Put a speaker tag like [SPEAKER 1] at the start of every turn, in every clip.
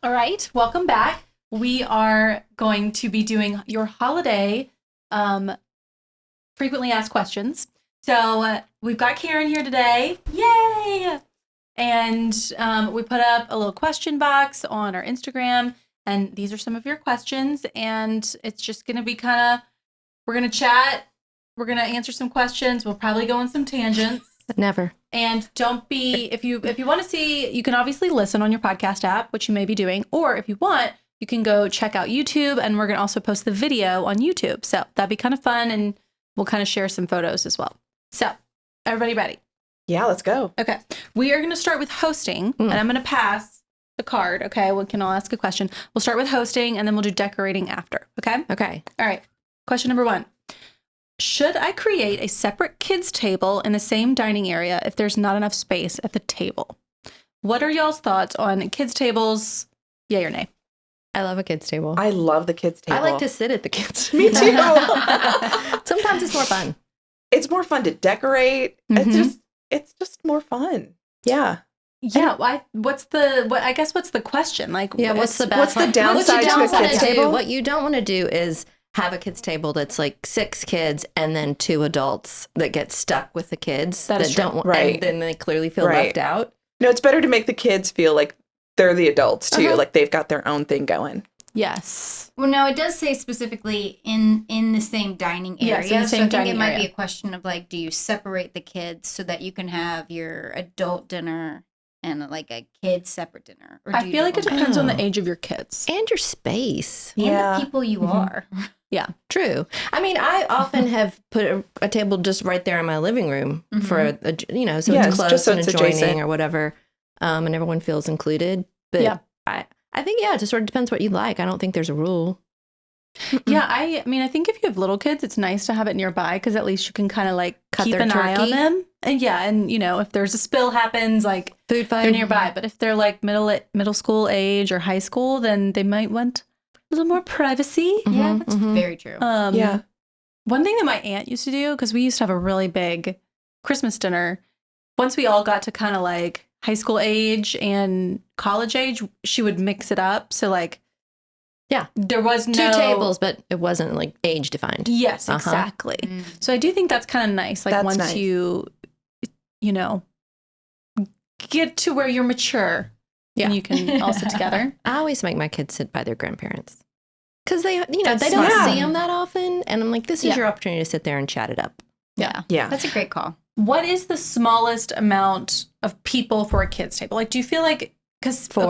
[SPEAKER 1] All right, welcome back. We are going to be doing your holiday frequently asked questions. So we've got Karen here today. Yay! And we put up a little question box on our Instagram, and these are some of your questions. And it's just going to be we're going to chat. We're going to answer some questions. We'll probably go on some tangents.
[SPEAKER 2] Never.
[SPEAKER 1] And don't be, if you want to see, you can obviously listen on your podcast app, which you may be doing, or if you want, you can go check out YouTube, and we're going to also post the video on YouTube. So that'd be kind of fun, and we'll kind of share some photos as well. So everybody ready?
[SPEAKER 3] Yeah, let's go.
[SPEAKER 1] Okay. We are going to start with hosting, and I'm going to pass the card. Okay. We can all ask a question. We'll start with hosting, and then we'll do decorating after. Okay.
[SPEAKER 2] Okay.
[SPEAKER 1] All right. Question number 1. Should I create a separate kids table in the same dining area if there's not enough space at the table? What are y'all's thoughts on kids tables? Yay or nay?
[SPEAKER 2] I love a kids table.
[SPEAKER 3] I love the kids table.
[SPEAKER 2] I like to sit at the kids.
[SPEAKER 3] Me too.
[SPEAKER 2] Sometimes it's more fun.
[SPEAKER 3] It's more fun to decorate. It's just more fun. Yeah.
[SPEAKER 1] Yeah. I guess what's the question? Like,
[SPEAKER 2] yeah, what's the downside
[SPEAKER 3] to a kids table?
[SPEAKER 2] What you don't want to do is have a kids table that's like 6 kids and then 2 adults that get stuck with the kids
[SPEAKER 1] that
[SPEAKER 2] don't want,
[SPEAKER 3] right.
[SPEAKER 2] And then they clearly feel left out.
[SPEAKER 3] No, it's better to make the kids feel like they're the adults too, like they've got their own thing going.
[SPEAKER 1] Yes.
[SPEAKER 4] Well, no, it does say specifically in the same dining area.
[SPEAKER 1] Yes, in the same
[SPEAKER 4] so I think
[SPEAKER 1] dining
[SPEAKER 4] it might
[SPEAKER 1] area.
[SPEAKER 4] be a question of like, do you separate the kids so that you can have your adult dinner and like a kid separate dinner? Or do
[SPEAKER 1] I
[SPEAKER 4] you
[SPEAKER 1] feel like it
[SPEAKER 4] do
[SPEAKER 1] depends on the age of your kids.
[SPEAKER 2] And your space.
[SPEAKER 4] and
[SPEAKER 3] Yeah.
[SPEAKER 4] the people you are.
[SPEAKER 1] Yeah.
[SPEAKER 2] True. I mean, I often have put a table just right there in my living room for, so
[SPEAKER 3] Yes,
[SPEAKER 2] it's close
[SPEAKER 3] just so
[SPEAKER 2] and
[SPEAKER 3] it's
[SPEAKER 2] adjoining
[SPEAKER 3] adjacent.
[SPEAKER 2] or whatever, and everyone feels included. But
[SPEAKER 1] Yeah.
[SPEAKER 2] I think, it just sort of depends what you like. I don't think there's a rule.
[SPEAKER 1] Yeah, I mean, I think if you have little kids, it's nice to have it nearby because at least you can kind of like
[SPEAKER 2] Cut
[SPEAKER 1] keep
[SPEAKER 2] their
[SPEAKER 1] an eye on
[SPEAKER 2] turkey.
[SPEAKER 1] them. And yeah, and if there's a spill happens, like
[SPEAKER 2] Food fight.
[SPEAKER 1] they're nearby. But if they're like middle school age or high school, then they might want a little more privacy.
[SPEAKER 4] Yeah, that's very true.
[SPEAKER 3] Yeah.
[SPEAKER 1] One thing that my aunt used to do, because we used to have a really big Christmas dinner, once we all got to kind of like high school age and college age, she would mix it up. So like,
[SPEAKER 2] Yeah.
[SPEAKER 1] there was
[SPEAKER 2] 2
[SPEAKER 1] no
[SPEAKER 2] tables, but it wasn't like age defined.
[SPEAKER 1] Yes, exactly. So I do think that's kind of nice. Like
[SPEAKER 3] That's
[SPEAKER 1] once
[SPEAKER 3] nice.
[SPEAKER 1] you get to where you're mature, and you can all sit together.
[SPEAKER 2] I always make my kids sit by their grandparents because they
[SPEAKER 1] That's
[SPEAKER 2] they don't
[SPEAKER 1] smart.
[SPEAKER 2] see them that often, and I'm like, this is
[SPEAKER 1] Yeah.
[SPEAKER 2] your opportunity to sit there and chat it up.
[SPEAKER 4] Yeah.
[SPEAKER 3] Yeah.
[SPEAKER 4] That's a great call.
[SPEAKER 1] What is the smallest amount of people for a kids table? Like, do you feel like, because,
[SPEAKER 2] 4.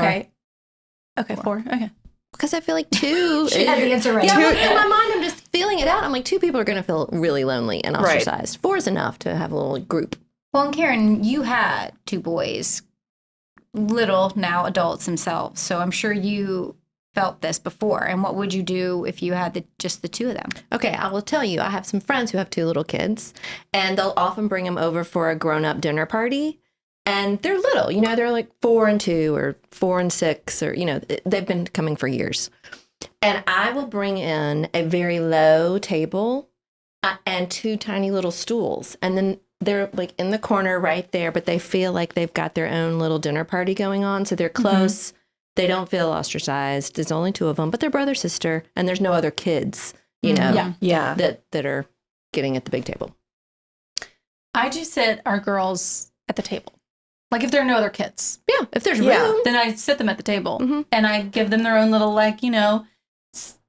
[SPEAKER 1] okay, 4, okay.
[SPEAKER 2] Because I feel like 2.
[SPEAKER 4] She had the answer right.
[SPEAKER 2] Yeah, I'm
[SPEAKER 3] Two-
[SPEAKER 2] like, in my mind, I'm just feeling it out. I'm like, 2 people are going to feel really lonely and
[SPEAKER 3] Right.
[SPEAKER 2] ostracized. 4 is enough to have a little group.
[SPEAKER 4] Well, and Karen, you had 2 boys, little now adults themselves. So I'm sure you felt this before. And what would you do if you had just the 2 of them?
[SPEAKER 2] Okay, I will tell you, I have some friends who have 2 little kids, and they'll often bring them over for a grown-up dinner party. And they're little, they're like 4 and 2 or 4 and 6, or, they've been coming for years. And I will bring in a very low table and 2 tiny little stools. And then they're like in the corner right there, but they feel like they've got their own little dinner party going on. So they're close. They don't feel ostracized. There's only 2 of them, but they're brother, sister, and there's no other kids,
[SPEAKER 1] Yeah.
[SPEAKER 3] Yeah.
[SPEAKER 2] that are getting at the big table.
[SPEAKER 1] I do sit our girls at the table. Like if there are no other kids,
[SPEAKER 2] Yeah, if there's
[SPEAKER 3] Yeah.
[SPEAKER 2] room.
[SPEAKER 1] then I sit them at the table
[SPEAKER 2] Mhm.
[SPEAKER 1] and I give them their own little like,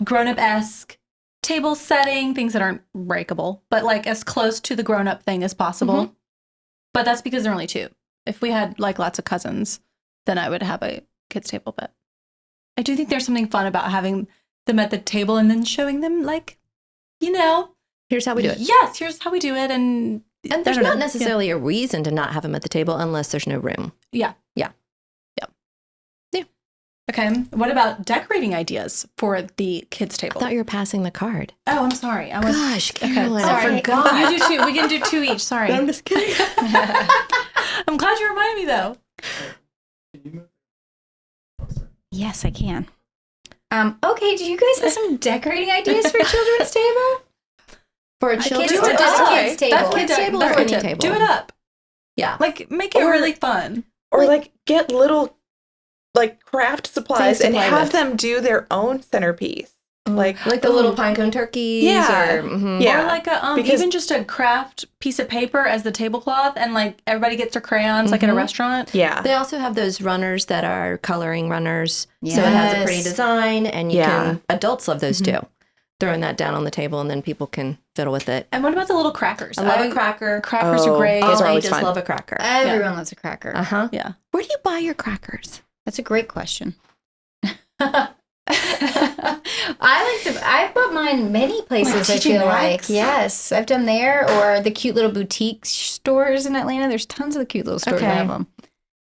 [SPEAKER 1] grown-up-esque table setting, things that aren't breakable, but like as close to the grown-up thing as possible.
[SPEAKER 2] Mhm.
[SPEAKER 1] But that's because they're only 2. If we had like lots of cousins, then I would have a kids table. But I do think there's something fun about having them at the table and then showing them like,
[SPEAKER 2] Here's how we do it.
[SPEAKER 1] yes, here's how we do it. And
[SPEAKER 2] And
[SPEAKER 1] I
[SPEAKER 2] there's
[SPEAKER 1] don't know.
[SPEAKER 2] not necessarily a reason to not have them at the table unless there's no room.
[SPEAKER 1] Yeah.
[SPEAKER 2] Yeah.
[SPEAKER 1] Okay. What about decorating ideas for the kids
[SPEAKER 2] I
[SPEAKER 1] table?
[SPEAKER 2] thought you were passing the card.
[SPEAKER 1] Oh, I'm sorry. I was.
[SPEAKER 2] Gosh,
[SPEAKER 1] okay,
[SPEAKER 2] Carolyn,
[SPEAKER 1] sorry.
[SPEAKER 2] I forgot.
[SPEAKER 1] You do 2. We can do 2 each. Sorry.
[SPEAKER 2] I'm just kidding.
[SPEAKER 1] I'm glad you reminded me though.
[SPEAKER 4] Yes, I can. Okay, do you guys have some decorating ideas for children's table?
[SPEAKER 2] For a
[SPEAKER 4] Kids
[SPEAKER 2] children's
[SPEAKER 4] or just
[SPEAKER 2] table?
[SPEAKER 4] kids table?
[SPEAKER 1] That's
[SPEAKER 2] Kids
[SPEAKER 1] my
[SPEAKER 2] table or
[SPEAKER 1] that's my
[SPEAKER 2] any
[SPEAKER 1] tip.
[SPEAKER 2] table?
[SPEAKER 1] Do it up.
[SPEAKER 2] Yeah.
[SPEAKER 1] Like make it
[SPEAKER 3] Or-
[SPEAKER 1] really fun.
[SPEAKER 3] Or like get little like craft supplies
[SPEAKER 1] to
[SPEAKER 3] and
[SPEAKER 1] play
[SPEAKER 3] have
[SPEAKER 1] with.
[SPEAKER 3] them do their own centerpiece. Like
[SPEAKER 2] the little pinecone turkeys.
[SPEAKER 3] Yeah.
[SPEAKER 2] Or,
[SPEAKER 3] Yeah.
[SPEAKER 1] Or like a
[SPEAKER 3] because-
[SPEAKER 1] even just a craft piece of paper as the tablecloth, and like everybody gets their crayons like at a restaurant.
[SPEAKER 3] Yeah.
[SPEAKER 2] They also have those runners that are coloring runners. So it has a pretty
[SPEAKER 4] Yes.
[SPEAKER 2] design, and you
[SPEAKER 3] Yeah.
[SPEAKER 2] can, adults love those too. Throwing that down on the table, and then people can fiddle with it.
[SPEAKER 1] And what about the little crackers?
[SPEAKER 2] I love a cracker.
[SPEAKER 1] Crackers
[SPEAKER 3] Oh,
[SPEAKER 1] are great.
[SPEAKER 3] those
[SPEAKER 2] All
[SPEAKER 3] are always
[SPEAKER 2] ages
[SPEAKER 3] fun.
[SPEAKER 2] love a cracker.
[SPEAKER 4] Everyone loves a cracker.
[SPEAKER 2] Uh-huh.
[SPEAKER 1] Yeah.
[SPEAKER 2] Where do you buy your crackers?
[SPEAKER 4] That's a great question. I've bought mine many places, I
[SPEAKER 1] TJ
[SPEAKER 4] feel
[SPEAKER 1] Maxx?
[SPEAKER 4] like. Yes, I've done there, or the cute little boutique stores in Atlanta. There's tons of the cute little stores that
[SPEAKER 1] Okay.
[SPEAKER 4] have them.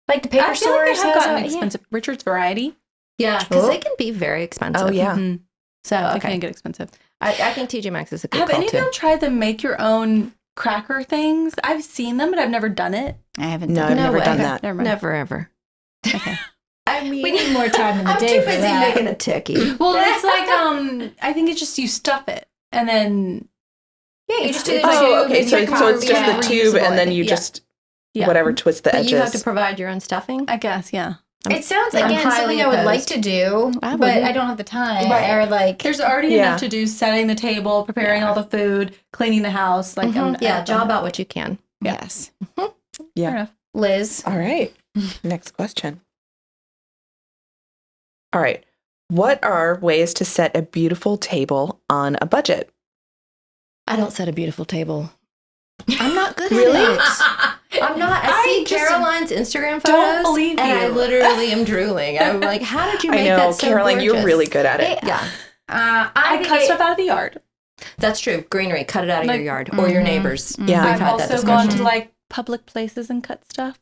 [SPEAKER 4] Like the paper
[SPEAKER 1] I feel like
[SPEAKER 4] stores
[SPEAKER 1] they have
[SPEAKER 4] has
[SPEAKER 1] gotten
[SPEAKER 4] a-
[SPEAKER 1] expensive. Richard's Variety.
[SPEAKER 2] Yeah, because
[SPEAKER 4] Oh.
[SPEAKER 2] they can be very expensive.
[SPEAKER 3] Oh, yeah.
[SPEAKER 1] Mhm.
[SPEAKER 2] So,
[SPEAKER 1] They
[SPEAKER 2] okay.
[SPEAKER 1] can get expensive.
[SPEAKER 2] I think TJ Maxx is a good
[SPEAKER 1] Have
[SPEAKER 2] call,
[SPEAKER 1] any of
[SPEAKER 2] too.
[SPEAKER 1] y'all tried the make your own cracker things? I've seen them, but I've never done it.
[SPEAKER 4] I haven't
[SPEAKER 3] No,
[SPEAKER 4] done
[SPEAKER 3] I've
[SPEAKER 2] No
[SPEAKER 3] never
[SPEAKER 2] way.
[SPEAKER 3] done that.
[SPEAKER 1] Never mind.
[SPEAKER 2] Never, ever.
[SPEAKER 1] Okay.
[SPEAKER 2] I mean,
[SPEAKER 4] We need more time in the
[SPEAKER 2] I'm
[SPEAKER 4] day
[SPEAKER 2] too
[SPEAKER 4] for
[SPEAKER 2] busy
[SPEAKER 4] that.
[SPEAKER 2] making a tiki.
[SPEAKER 1] Well, it's like I think it's just you stuff it and then
[SPEAKER 4] Yeah, you just do the
[SPEAKER 1] it's-
[SPEAKER 4] tube.
[SPEAKER 3] Oh, okay.
[SPEAKER 4] and
[SPEAKER 3] So,
[SPEAKER 4] you
[SPEAKER 3] so it's just
[SPEAKER 1] Yeah.
[SPEAKER 3] the tube, and then you
[SPEAKER 1] Yeah.
[SPEAKER 3] just
[SPEAKER 1] Yeah.
[SPEAKER 3] whatever twist the
[SPEAKER 2] But
[SPEAKER 3] edges.
[SPEAKER 2] you have to provide your own stuffing?
[SPEAKER 1] I guess yeah.
[SPEAKER 4] It sounds
[SPEAKER 2] I'm
[SPEAKER 4] again
[SPEAKER 2] highly
[SPEAKER 4] something I would like
[SPEAKER 2] opposed.
[SPEAKER 4] to do,
[SPEAKER 2] I
[SPEAKER 4] but
[SPEAKER 2] wouldn't.
[SPEAKER 4] I don't have the time.
[SPEAKER 1] Right.
[SPEAKER 4] Or like,
[SPEAKER 1] There's already
[SPEAKER 3] Yeah.
[SPEAKER 1] enough to do: setting the table, preparing all the food, cleaning the house. Like
[SPEAKER 2] Yeah, job out what you can.
[SPEAKER 4] yes,
[SPEAKER 3] Yeah.
[SPEAKER 1] Fair enough.
[SPEAKER 4] Liz.
[SPEAKER 3] All right. Next question. All right. What are ways to set a beautiful table on a budget?
[SPEAKER 2] I don't set a beautiful table. I'm not good
[SPEAKER 3] Really?
[SPEAKER 2] at it. I'm not. I see
[SPEAKER 1] just
[SPEAKER 2] Caroline's Instagram photos,
[SPEAKER 1] don't believe
[SPEAKER 2] and I
[SPEAKER 1] you.
[SPEAKER 2] literally am drooling. I'm like, how did you make
[SPEAKER 3] I know,
[SPEAKER 2] that so
[SPEAKER 3] Caroline, you're
[SPEAKER 2] gorgeous?
[SPEAKER 3] really good at it.
[SPEAKER 2] Yeah,
[SPEAKER 1] I cut stuff out of the yard.
[SPEAKER 2] that's true. Greenery, cut it out of
[SPEAKER 1] Like-
[SPEAKER 2] your yard or your neighbors.
[SPEAKER 3] Yeah.
[SPEAKER 2] We've
[SPEAKER 1] I've
[SPEAKER 2] had that
[SPEAKER 1] also gone
[SPEAKER 2] discussion.
[SPEAKER 1] to like public places and cut stuff.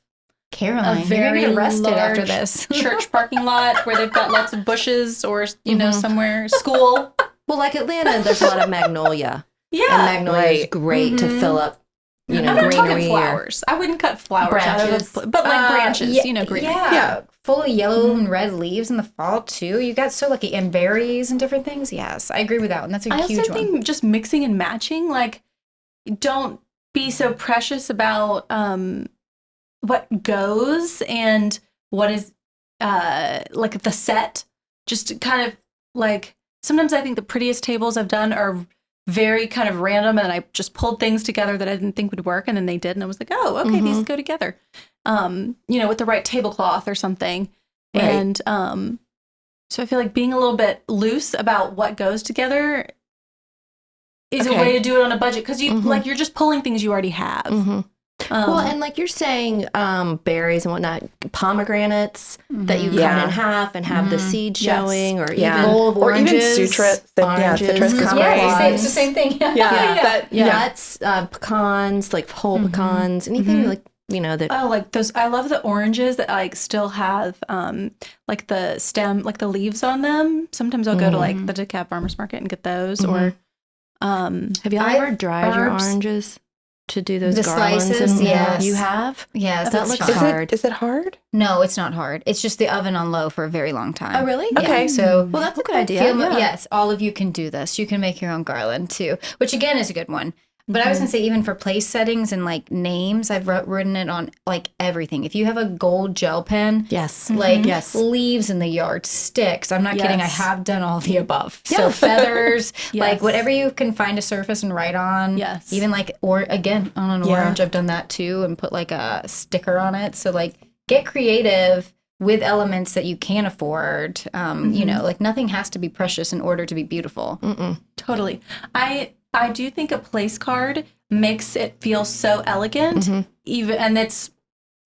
[SPEAKER 4] Caroline,
[SPEAKER 1] A
[SPEAKER 4] you're
[SPEAKER 1] very
[SPEAKER 4] gonna get arrested after
[SPEAKER 1] large
[SPEAKER 4] this.
[SPEAKER 1] church parking lot where they've got lots of bushes, or somewhere school.
[SPEAKER 2] Well, like Atlanta, there's a lot of magnolia, and
[SPEAKER 1] Yeah,
[SPEAKER 2] magnolia is
[SPEAKER 3] Right.
[SPEAKER 2] great to fill up,
[SPEAKER 1] I'm not talking
[SPEAKER 2] greenery.
[SPEAKER 1] flowers. I wouldn't cut flowers out of
[SPEAKER 2] Branches.
[SPEAKER 1] the, but like branches, greenery.
[SPEAKER 4] Yeah, full of yellow and red leaves in the fall too. You got so lucky, and berries and different things. Yes, I agree with that one. That's a
[SPEAKER 1] I
[SPEAKER 4] huge
[SPEAKER 1] also
[SPEAKER 4] one.
[SPEAKER 1] think just mixing and matching, like, don't be so precious about what goes and what is like the set. Just kind of like, sometimes I think the prettiest tables I've done are very kind of random, and I just pulled things together that I didn't think would work, and then they did, and I was like, oh, okay, these go together. With the right tablecloth or something.
[SPEAKER 3] Right.
[SPEAKER 1] And so I feel like being a little bit loose about what goes together is a
[SPEAKER 3] Okay.
[SPEAKER 1] way to do it on a budget, because you like, you're just pulling things you already have.
[SPEAKER 2] Well, and like you're saying, berries and whatnot, pomegranates that you cut
[SPEAKER 3] Yeah.
[SPEAKER 2] in half and have the seed
[SPEAKER 1] Yes.
[SPEAKER 2] showing, or
[SPEAKER 3] Yeah.
[SPEAKER 2] even
[SPEAKER 4] Bowl of
[SPEAKER 3] Or even
[SPEAKER 4] oranges.
[SPEAKER 3] citrus.
[SPEAKER 2] Oranges,
[SPEAKER 3] Citrus is
[SPEAKER 2] kumquats.
[SPEAKER 3] great.
[SPEAKER 4] Yeah, it's the same thing.
[SPEAKER 3] Yeah.
[SPEAKER 2] nuts, pecans, like whole pecans, anything like that.
[SPEAKER 1] Oh, like those, I love the oranges that like still have like the stem, like the leaves on them. Sometimes I'll go to like the DeKalb Farmers Market and get those. Or
[SPEAKER 2] Have y'all ever dried your
[SPEAKER 1] herbs.
[SPEAKER 2] oranges to do those
[SPEAKER 4] The
[SPEAKER 2] garlands?
[SPEAKER 4] slices,
[SPEAKER 2] and
[SPEAKER 4] yes.
[SPEAKER 2] You have?
[SPEAKER 4] Yes,
[SPEAKER 2] That
[SPEAKER 4] that's
[SPEAKER 2] looks
[SPEAKER 4] fun.
[SPEAKER 2] hard.
[SPEAKER 3] Is it hard?
[SPEAKER 4] No, it's not hard. It's just the oven on low for a very long time.
[SPEAKER 2] Oh, really?
[SPEAKER 4] Yeah,
[SPEAKER 3] Okay.
[SPEAKER 4] So
[SPEAKER 2] Well, that's a good idea.
[SPEAKER 4] feel-
[SPEAKER 2] Yeah.
[SPEAKER 4] Yes, all of you can do this. You can make your own garland too, which again is a good one. But I was gonna say, even for place settings and like names, I've written it on like everything. If you have a gold gel pen,
[SPEAKER 2] Yes.
[SPEAKER 4] like
[SPEAKER 2] Yes.
[SPEAKER 4] leaves in the yard, sticks. I'm not kidding. I
[SPEAKER 1] Yes.
[SPEAKER 4] have done all the above. So feathers, like
[SPEAKER 1] Yes.
[SPEAKER 4] whatever you can find a surface and write on.
[SPEAKER 1] Yes.
[SPEAKER 4] Even like, or again, on an
[SPEAKER 3] Yeah.
[SPEAKER 4] orange, I've done that too, and put like a sticker on it. So like, get creative with elements that you can afford. Like nothing has to be precious in order to be beautiful.
[SPEAKER 1] Totally. I do think a place card makes it feel so elegant, even, and it's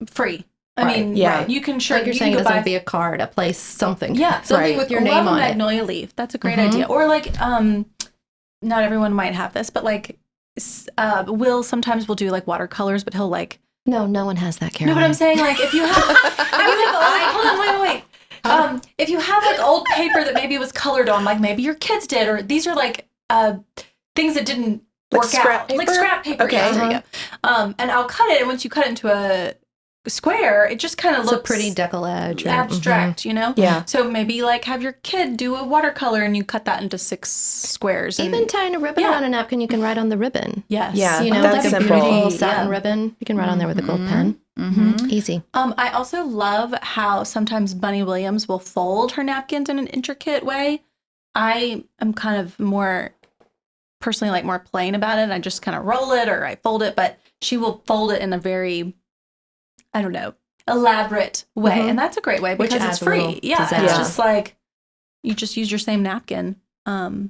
[SPEAKER 1] free. I mean,
[SPEAKER 3] Yeah.
[SPEAKER 1] you can
[SPEAKER 2] Like you're
[SPEAKER 1] you
[SPEAKER 2] saying,
[SPEAKER 1] can
[SPEAKER 2] it
[SPEAKER 1] go
[SPEAKER 2] doesn't
[SPEAKER 1] buy
[SPEAKER 2] be a card, a place, something.
[SPEAKER 1] Yeah.
[SPEAKER 2] Something
[SPEAKER 3] Right.
[SPEAKER 2] with your
[SPEAKER 1] Love
[SPEAKER 2] name
[SPEAKER 1] a
[SPEAKER 2] on it.
[SPEAKER 1] magnolia leaf. That's a great idea. Or like, not everyone might have this, but like, Will sometimes will do like watercolors, but he'll like.
[SPEAKER 2] No one has that,
[SPEAKER 1] No,
[SPEAKER 2] Caroline.
[SPEAKER 1] but I'm saying like, if you have, hold on, wait. If you have like old paper that maybe was colored on, like maybe your kids did, or these are like things that didn't
[SPEAKER 3] Like
[SPEAKER 1] work
[SPEAKER 3] scrap
[SPEAKER 1] out, like
[SPEAKER 3] paper?
[SPEAKER 1] scrap paper.
[SPEAKER 3] Okay.
[SPEAKER 1] Yes, there you go. And I'll cut it, and once you cut it into a square, it just kind of
[SPEAKER 2] It's a
[SPEAKER 1] looks
[SPEAKER 2] pretty decollage. or-
[SPEAKER 1] abstract, you know?
[SPEAKER 3] Yeah.
[SPEAKER 1] So maybe like have your kid do a watercolor, and you cut that into 6 squares. And,
[SPEAKER 2] Even tying a ribbon
[SPEAKER 1] Yeah.
[SPEAKER 2] around a napkin, you can write on the ribbon.
[SPEAKER 1] yes,
[SPEAKER 3] Yeah.
[SPEAKER 2] You know,
[SPEAKER 3] That's
[SPEAKER 2] like a
[SPEAKER 3] simple.
[SPEAKER 2] beautiful satin
[SPEAKER 1] Yeah.
[SPEAKER 2] ribbon. You can write on there with a gold pen. Easy.
[SPEAKER 1] I also love how sometimes Bunny Williams will fold her napkins in an intricate way. I am kind of more personally like more plain about it. I just kind of roll it or I fold it, but she will fold it in a very, I don't know, elaborate way. And that's a great way because it's free. Yeah. It's just like you just use your same napkin.
[SPEAKER 2] 100%.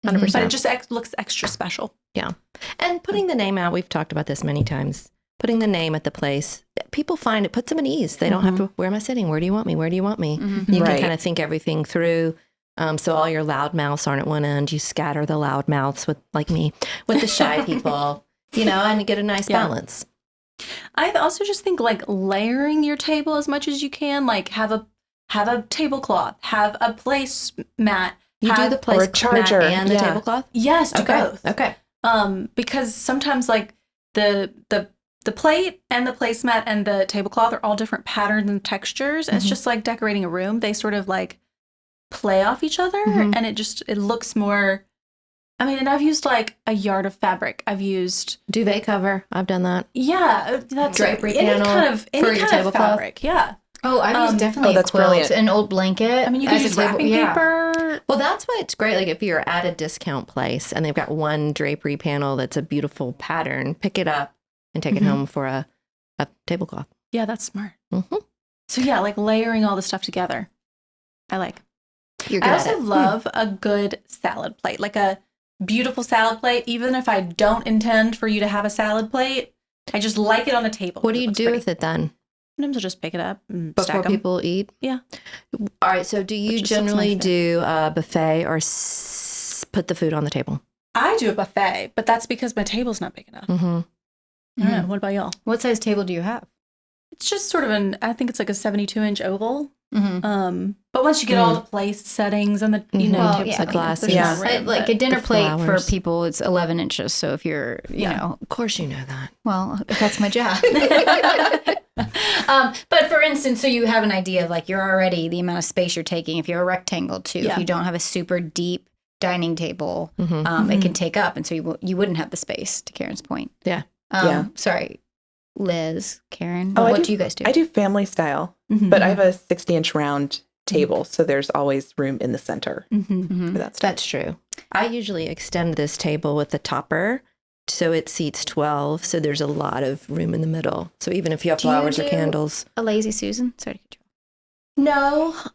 [SPEAKER 1] But it just looks extra special.
[SPEAKER 2] Yeah. And putting the name out, we've talked about this many times. Putting the name at the place, people find it puts them at ease. They don't have to, where am I sitting? Where do you want me? Where do you want me? You can kind of think everything through. So all your loud mouths aren't at one end. You scatter the loud mouths with, like me, with the shy people, and you get a nice balance.
[SPEAKER 1] I also just think like layering your table as much as you can, like have a tablecloth, have a place mat.
[SPEAKER 2] You do the place charger and the tablecloth?
[SPEAKER 1] Yes, do both.
[SPEAKER 2] Okay.
[SPEAKER 1] Because sometimes like the plate and the placemat and the tablecloth are all different patterns and textures. And it's just like decorating a room. They sort of like play off each other and it looks more, and I've used like a yard of fabric. I've used
[SPEAKER 2] duvet cover. I've done that.
[SPEAKER 1] Yeah. That's
[SPEAKER 2] drapery panel
[SPEAKER 1] any kind of fabric. Yeah.
[SPEAKER 4] Oh, I've used definitely
[SPEAKER 3] that's
[SPEAKER 4] a quilt,
[SPEAKER 3] brilliant.
[SPEAKER 4] an old blanket.
[SPEAKER 1] You can use wrapping paper.
[SPEAKER 2] Well, that's why it's great. Like if you're at a discount place and they've got one drapery panel that's a beautiful pattern, pick it up and take it home for a tablecloth.
[SPEAKER 1] Yeah, that's smart. So yeah, like layering all the stuff together. I like.
[SPEAKER 2] You're good
[SPEAKER 1] I
[SPEAKER 2] at
[SPEAKER 1] also
[SPEAKER 2] it.
[SPEAKER 1] love a good salad plate, like a beautiful salad plate. Even if I don't intend for you to have a salad plate, I just like it on the table.
[SPEAKER 2] What do you do with it then?
[SPEAKER 1] Sometimes I'll just pick it up and
[SPEAKER 2] Before
[SPEAKER 1] stack 'em.
[SPEAKER 2] people eat?
[SPEAKER 1] Yeah.
[SPEAKER 2] All right. So do you
[SPEAKER 1] Which just looks
[SPEAKER 2] generally
[SPEAKER 1] nice
[SPEAKER 2] do a buffet or put the food on the table?
[SPEAKER 1] I do a buffet, but that's because my table's not big enough. I don't know. What about y'all?
[SPEAKER 4] What size table do you have?
[SPEAKER 1] It's just sort of I think it's like a 72-inch oval. But once you get all the place settings and the table setting,
[SPEAKER 2] glasses.
[SPEAKER 1] there's no room,
[SPEAKER 4] Like
[SPEAKER 1] but
[SPEAKER 4] a dinner
[SPEAKER 2] the
[SPEAKER 4] plate for
[SPEAKER 2] flowers.
[SPEAKER 4] people, it's 11 inches. So if you're, you know,
[SPEAKER 2] Of course you know that.
[SPEAKER 4] well, that's my job. But for instance, so you have an idea of like you're already the amount of space you're taking. If you're a rectangle too, if you don't have a super deep dining table, it can take up, and so you wouldn't have the space. To Karen's point, Sorry, Liz, Karen. What do you guys do?
[SPEAKER 3] I do family style, but I have a 60-inch round table, so there's always room in the center for that stuff.
[SPEAKER 2] That's true. I usually extend this table with the topper so it seats 12, so there's a lot of room in the middle. So even if you have flowers or candles.
[SPEAKER 4] A lazy Susan? Sorry to cut you off.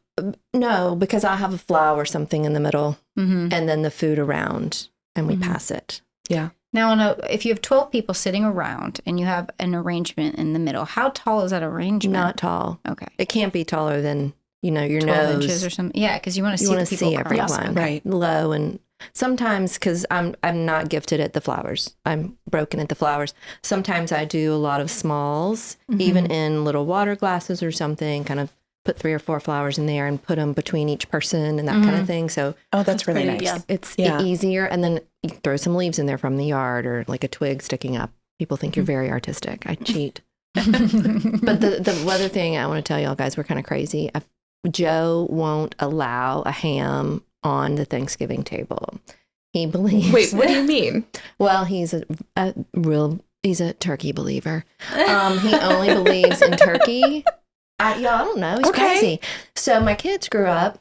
[SPEAKER 2] No, because I have a flower or something in the middle and then the food around and we pass it.
[SPEAKER 3] Yeah.
[SPEAKER 4] Now, if you have 12 people sitting around and you have an arrangement in the middle, how tall is that arrangement?
[SPEAKER 2] Not tall.
[SPEAKER 4] Okay.
[SPEAKER 2] It can't be taller than, your
[SPEAKER 4] 12
[SPEAKER 2] nose.
[SPEAKER 4] inches or something. Yeah, because you want to see the people across.
[SPEAKER 2] everyone.
[SPEAKER 3] Right.
[SPEAKER 2] Low and sometimes because I'm not gifted at the flowers. I'm broken at the flowers. Sometimes I do a lot of smalls, even in little water glasses or something, kind of put 3 or 4 flowers in there and put them between each person and that kind of thing. So
[SPEAKER 3] that's really
[SPEAKER 1] pretty,
[SPEAKER 3] nice.
[SPEAKER 2] it's easier. And then you throw some leaves in there from the yard or like a twig sticking up. People think you're very artistic. I cheat. But the other thing I want to tell y'all guys, we're kind of crazy. Joe won't allow a ham on the Thanksgiving table. He believes.
[SPEAKER 3] Wait, what do you mean?
[SPEAKER 2] Well, he's he's a turkey believer. He only believes in turkey. I don't know. He's crazy. So my kids grew up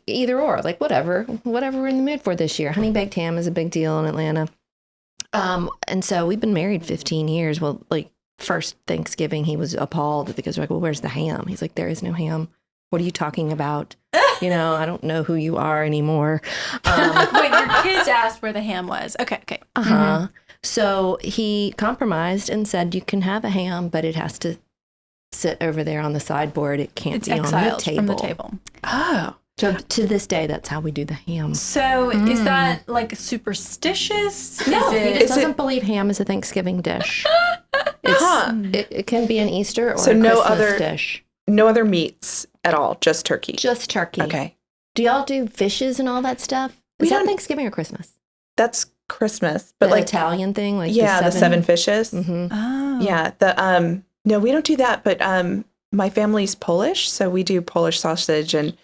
[SPEAKER 2] either or, like whatever we're in the mood for this year. Honey baked ham is a big deal in Atlanta. And so we've been married 15 years. Well, like first Thanksgiving, he was appalled because we're like, well, where's the ham? He's like, there is no ham. What are you talking about? I don't know who you are anymore.
[SPEAKER 1] Wait, your kids asked where the ham was. Okay.
[SPEAKER 2] So he compromised and said, you can have a ham, but it has to sit over there on the sideboard. It can't be on the table.
[SPEAKER 1] From the table.
[SPEAKER 3] Oh.
[SPEAKER 2] So to this day, that's how we do the ham.
[SPEAKER 1] So is that like superstitious?
[SPEAKER 2] No,
[SPEAKER 1] is
[SPEAKER 2] he
[SPEAKER 1] it,
[SPEAKER 2] just doesn't believe ham is a Thanksgiving dish. It can be an Easter or
[SPEAKER 3] So
[SPEAKER 2] a
[SPEAKER 3] no
[SPEAKER 2] Christmas dish.
[SPEAKER 3] No other meats at all, just turkey.
[SPEAKER 2] Just turkey.
[SPEAKER 3] Okay.
[SPEAKER 2] Do y'all do fishes and all that stuff? Is that Thanksgiving or Christmas?
[SPEAKER 3] That's Christmas, but
[SPEAKER 2] The
[SPEAKER 3] like
[SPEAKER 2] Italian thing, like
[SPEAKER 3] the 7 fishes.
[SPEAKER 1] Oh.
[SPEAKER 3] Yeah, no, we don't do that, but my family's Polish, so we do Polish sausage, and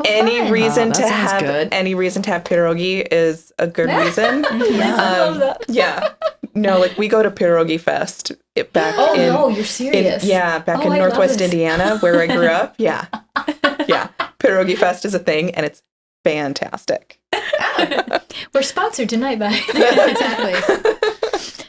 [SPEAKER 3] any reason to have pierogi is a good reason.
[SPEAKER 1] I love that.
[SPEAKER 3] Yeah, No, like we go to Pierogi Fest back in.
[SPEAKER 4] no, you're serious.
[SPEAKER 3] Back in
[SPEAKER 4] I love
[SPEAKER 3] Northwest
[SPEAKER 4] this.
[SPEAKER 3] Indiana, where I grew up. Yeah. Pierogi Fest is a thing, and it's fantastic.
[SPEAKER 4] We're sponsored tonight by
[SPEAKER 2] Exactly.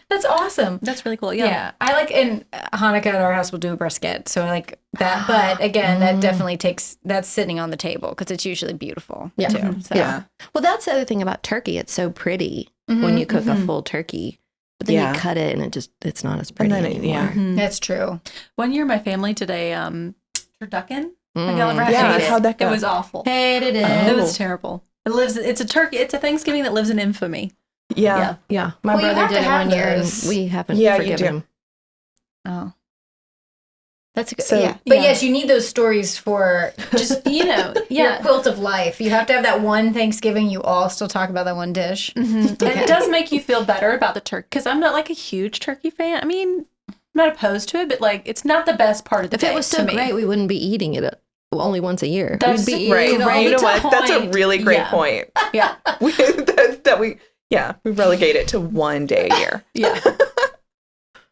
[SPEAKER 4] That's awesome.
[SPEAKER 1] That's really cool.
[SPEAKER 4] Yeah. I like in Hanukkah at our house we'll do a brisket. So I like that. But again, that definitely that's sitting on the table because it's usually beautiful too. So.
[SPEAKER 3] Yeah.
[SPEAKER 2] Well, that's the other thing about turkey. It's so pretty when you cook a full turkey. But then you cut it and it's not as pretty anymore.
[SPEAKER 4] That's true.
[SPEAKER 1] One year my family did a turducken.
[SPEAKER 3] How'd that go?
[SPEAKER 1] It was awful.
[SPEAKER 4] Hated it.
[SPEAKER 1] It was terrible. It's a turkey. It's a Thanksgiving that lives in infamy.
[SPEAKER 3] Yeah.
[SPEAKER 2] My
[SPEAKER 4] Well, you
[SPEAKER 2] brother
[SPEAKER 4] have
[SPEAKER 2] did
[SPEAKER 4] to
[SPEAKER 2] it
[SPEAKER 4] have
[SPEAKER 2] one year and
[SPEAKER 4] those.
[SPEAKER 2] we haven't
[SPEAKER 3] Yeah, you
[SPEAKER 2] forgiven
[SPEAKER 3] do.
[SPEAKER 2] him.
[SPEAKER 4] Oh. That's a good,
[SPEAKER 3] So-
[SPEAKER 4] But yes, you need those stories for just,
[SPEAKER 1] Yeah.
[SPEAKER 4] your quilt of life. You have to have that one Thanksgiving you all still talk about that one dish.
[SPEAKER 1] And it does make you feel better about the turkey because I'm not like a huge turkey fan. I mean, I'm not opposed to it, but like it's not the best part of the
[SPEAKER 2] If
[SPEAKER 1] day
[SPEAKER 2] it was
[SPEAKER 1] to
[SPEAKER 2] so
[SPEAKER 1] me.
[SPEAKER 2] great, we wouldn't be eating it only once a year.
[SPEAKER 1] That's
[SPEAKER 2] We'd be eating
[SPEAKER 3] Right.
[SPEAKER 2] it all
[SPEAKER 3] You
[SPEAKER 2] the
[SPEAKER 3] know
[SPEAKER 2] time.
[SPEAKER 3] what? That's a
[SPEAKER 1] point.
[SPEAKER 3] really great
[SPEAKER 1] Yeah.
[SPEAKER 3] point.
[SPEAKER 1] Yeah.
[SPEAKER 3] We relegate it to one day a year.
[SPEAKER 1] Yeah.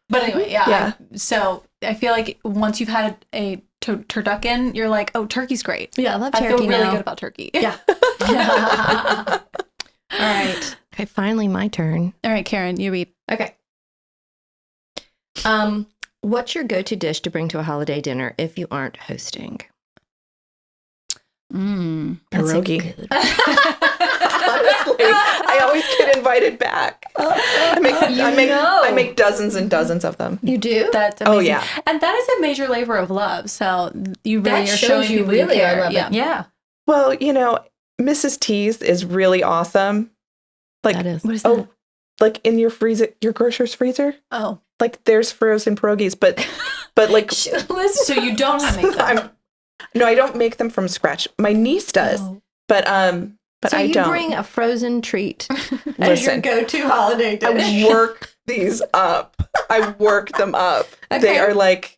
[SPEAKER 1] But anyway,
[SPEAKER 3] Yeah.
[SPEAKER 1] So I feel like once you've had a turducken, you're like, oh, turkey's great.
[SPEAKER 2] Yeah, I love
[SPEAKER 1] I
[SPEAKER 2] turkey
[SPEAKER 1] feel really
[SPEAKER 2] now.
[SPEAKER 1] good about turkey.
[SPEAKER 2] Yeah.
[SPEAKER 1] All right.
[SPEAKER 2] Okay, finally my turn.
[SPEAKER 1] All right, Karen, you read.
[SPEAKER 2] Okay. What's your go-to dish to bring to a holiday dinner if you aren't hosting?
[SPEAKER 3] Pierogi.
[SPEAKER 2] Good.
[SPEAKER 3] Honestly, I always get invited back. I make dozens and dozens of them.
[SPEAKER 2] You do?
[SPEAKER 1] That's
[SPEAKER 3] Oh,
[SPEAKER 1] amazing.
[SPEAKER 3] yeah.
[SPEAKER 1] And that is a major labor of love. So you really
[SPEAKER 4] That
[SPEAKER 1] are
[SPEAKER 4] shows
[SPEAKER 1] showing
[SPEAKER 4] you
[SPEAKER 1] people
[SPEAKER 4] really
[SPEAKER 1] care.
[SPEAKER 4] are loving.
[SPEAKER 1] Yeah.
[SPEAKER 4] Yeah.
[SPEAKER 3] Well, Mrs. T's is really awesome. Like,
[SPEAKER 2] That is.
[SPEAKER 1] What is that?
[SPEAKER 3] oh, like in your freezer, your grocer's freezer,
[SPEAKER 1] Oh.
[SPEAKER 3] like there's frozen pierogies, but like,
[SPEAKER 1] So you don't have to make them.
[SPEAKER 3] I don't make them from scratch. My niece does,
[SPEAKER 1] Oh.
[SPEAKER 3] but
[SPEAKER 2] So
[SPEAKER 3] I
[SPEAKER 2] you
[SPEAKER 3] don't.
[SPEAKER 2] bring a frozen treat as your
[SPEAKER 3] Listen,
[SPEAKER 2] go-to holiday dish.
[SPEAKER 3] I work these up. I work them up. They
[SPEAKER 2] Okay.
[SPEAKER 3] are like,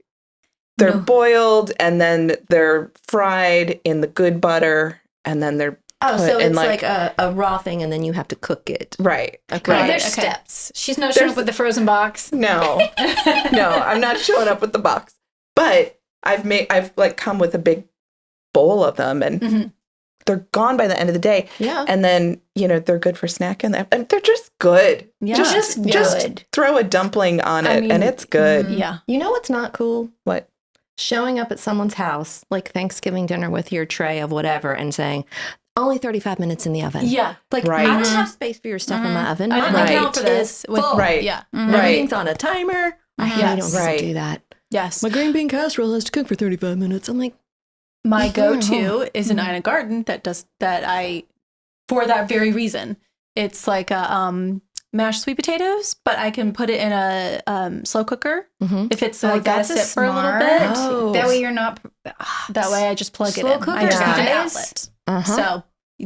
[SPEAKER 3] they're
[SPEAKER 1] No.
[SPEAKER 3] boiled and then they're fried in the good butter and then they're
[SPEAKER 2] Oh,
[SPEAKER 3] put
[SPEAKER 2] so
[SPEAKER 3] in,
[SPEAKER 2] it's like a raw thing and then you have to cook it.
[SPEAKER 3] right.
[SPEAKER 2] Okay.
[SPEAKER 3] Right.
[SPEAKER 4] There's
[SPEAKER 1] Okay.
[SPEAKER 4] steps. She's not showing
[SPEAKER 3] There's-
[SPEAKER 4] up with the frozen box.
[SPEAKER 3] No, no, I'm not showing up with the box. But I've like come with a big bowl of them and
[SPEAKER 1] Mhm.
[SPEAKER 3] they're gone by the end of the day.
[SPEAKER 2] Yeah.
[SPEAKER 3] And then, they're good for snacking. And they're just good.
[SPEAKER 1] Yeah.
[SPEAKER 3] Just
[SPEAKER 2] good.
[SPEAKER 3] throw a dumpling on
[SPEAKER 1] I
[SPEAKER 3] it and
[SPEAKER 1] mean,
[SPEAKER 3] it's good.
[SPEAKER 1] Yeah.
[SPEAKER 2] You know what's not cool?
[SPEAKER 3] What?
[SPEAKER 2] Showing up at someone's house, like Thanksgiving dinner with your tray of whatever and saying, only 35 minutes in the oven.
[SPEAKER 1] Yeah.
[SPEAKER 2] Like,
[SPEAKER 3] Right.
[SPEAKER 2] I don't have space for your stuff in my oven.
[SPEAKER 1] I didn't
[SPEAKER 2] My
[SPEAKER 3] Right.
[SPEAKER 1] account for
[SPEAKER 2] plate
[SPEAKER 1] this.
[SPEAKER 2] is full.
[SPEAKER 3] Right.
[SPEAKER 1] Yeah.
[SPEAKER 3] Right.
[SPEAKER 2] Everything's on a timer. I hate
[SPEAKER 1] Yes.
[SPEAKER 2] when people
[SPEAKER 3] Right.
[SPEAKER 2] do that.
[SPEAKER 1] Yes.
[SPEAKER 2] My green bean casserole has to cook for 35 minutes. I'm like,
[SPEAKER 1] My
[SPEAKER 2] Mhm.
[SPEAKER 1] go-to is an Ina Garden for that very reason. It's like a mashed sweet potatoes, but I can put it in a slow cooker
[SPEAKER 2] mhm.
[SPEAKER 1] if it's
[SPEAKER 4] Oh,
[SPEAKER 1] like gotta
[SPEAKER 4] that's a
[SPEAKER 1] sit for a little
[SPEAKER 4] smart-
[SPEAKER 1] bit.
[SPEAKER 3] Oh.
[SPEAKER 4] That way you're not.
[SPEAKER 1] That way I just plug it
[SPEAKER 4] Slow
[SPEAKER 1] in. I
[SPEAKER 4] cooker,
[SPEAKER 1] just need an
[SPEAKER 4] guys.
[SPEAKER 1] outlet.
[SPEAKER 2] Uh-huh.
[SPEAKER 1] So,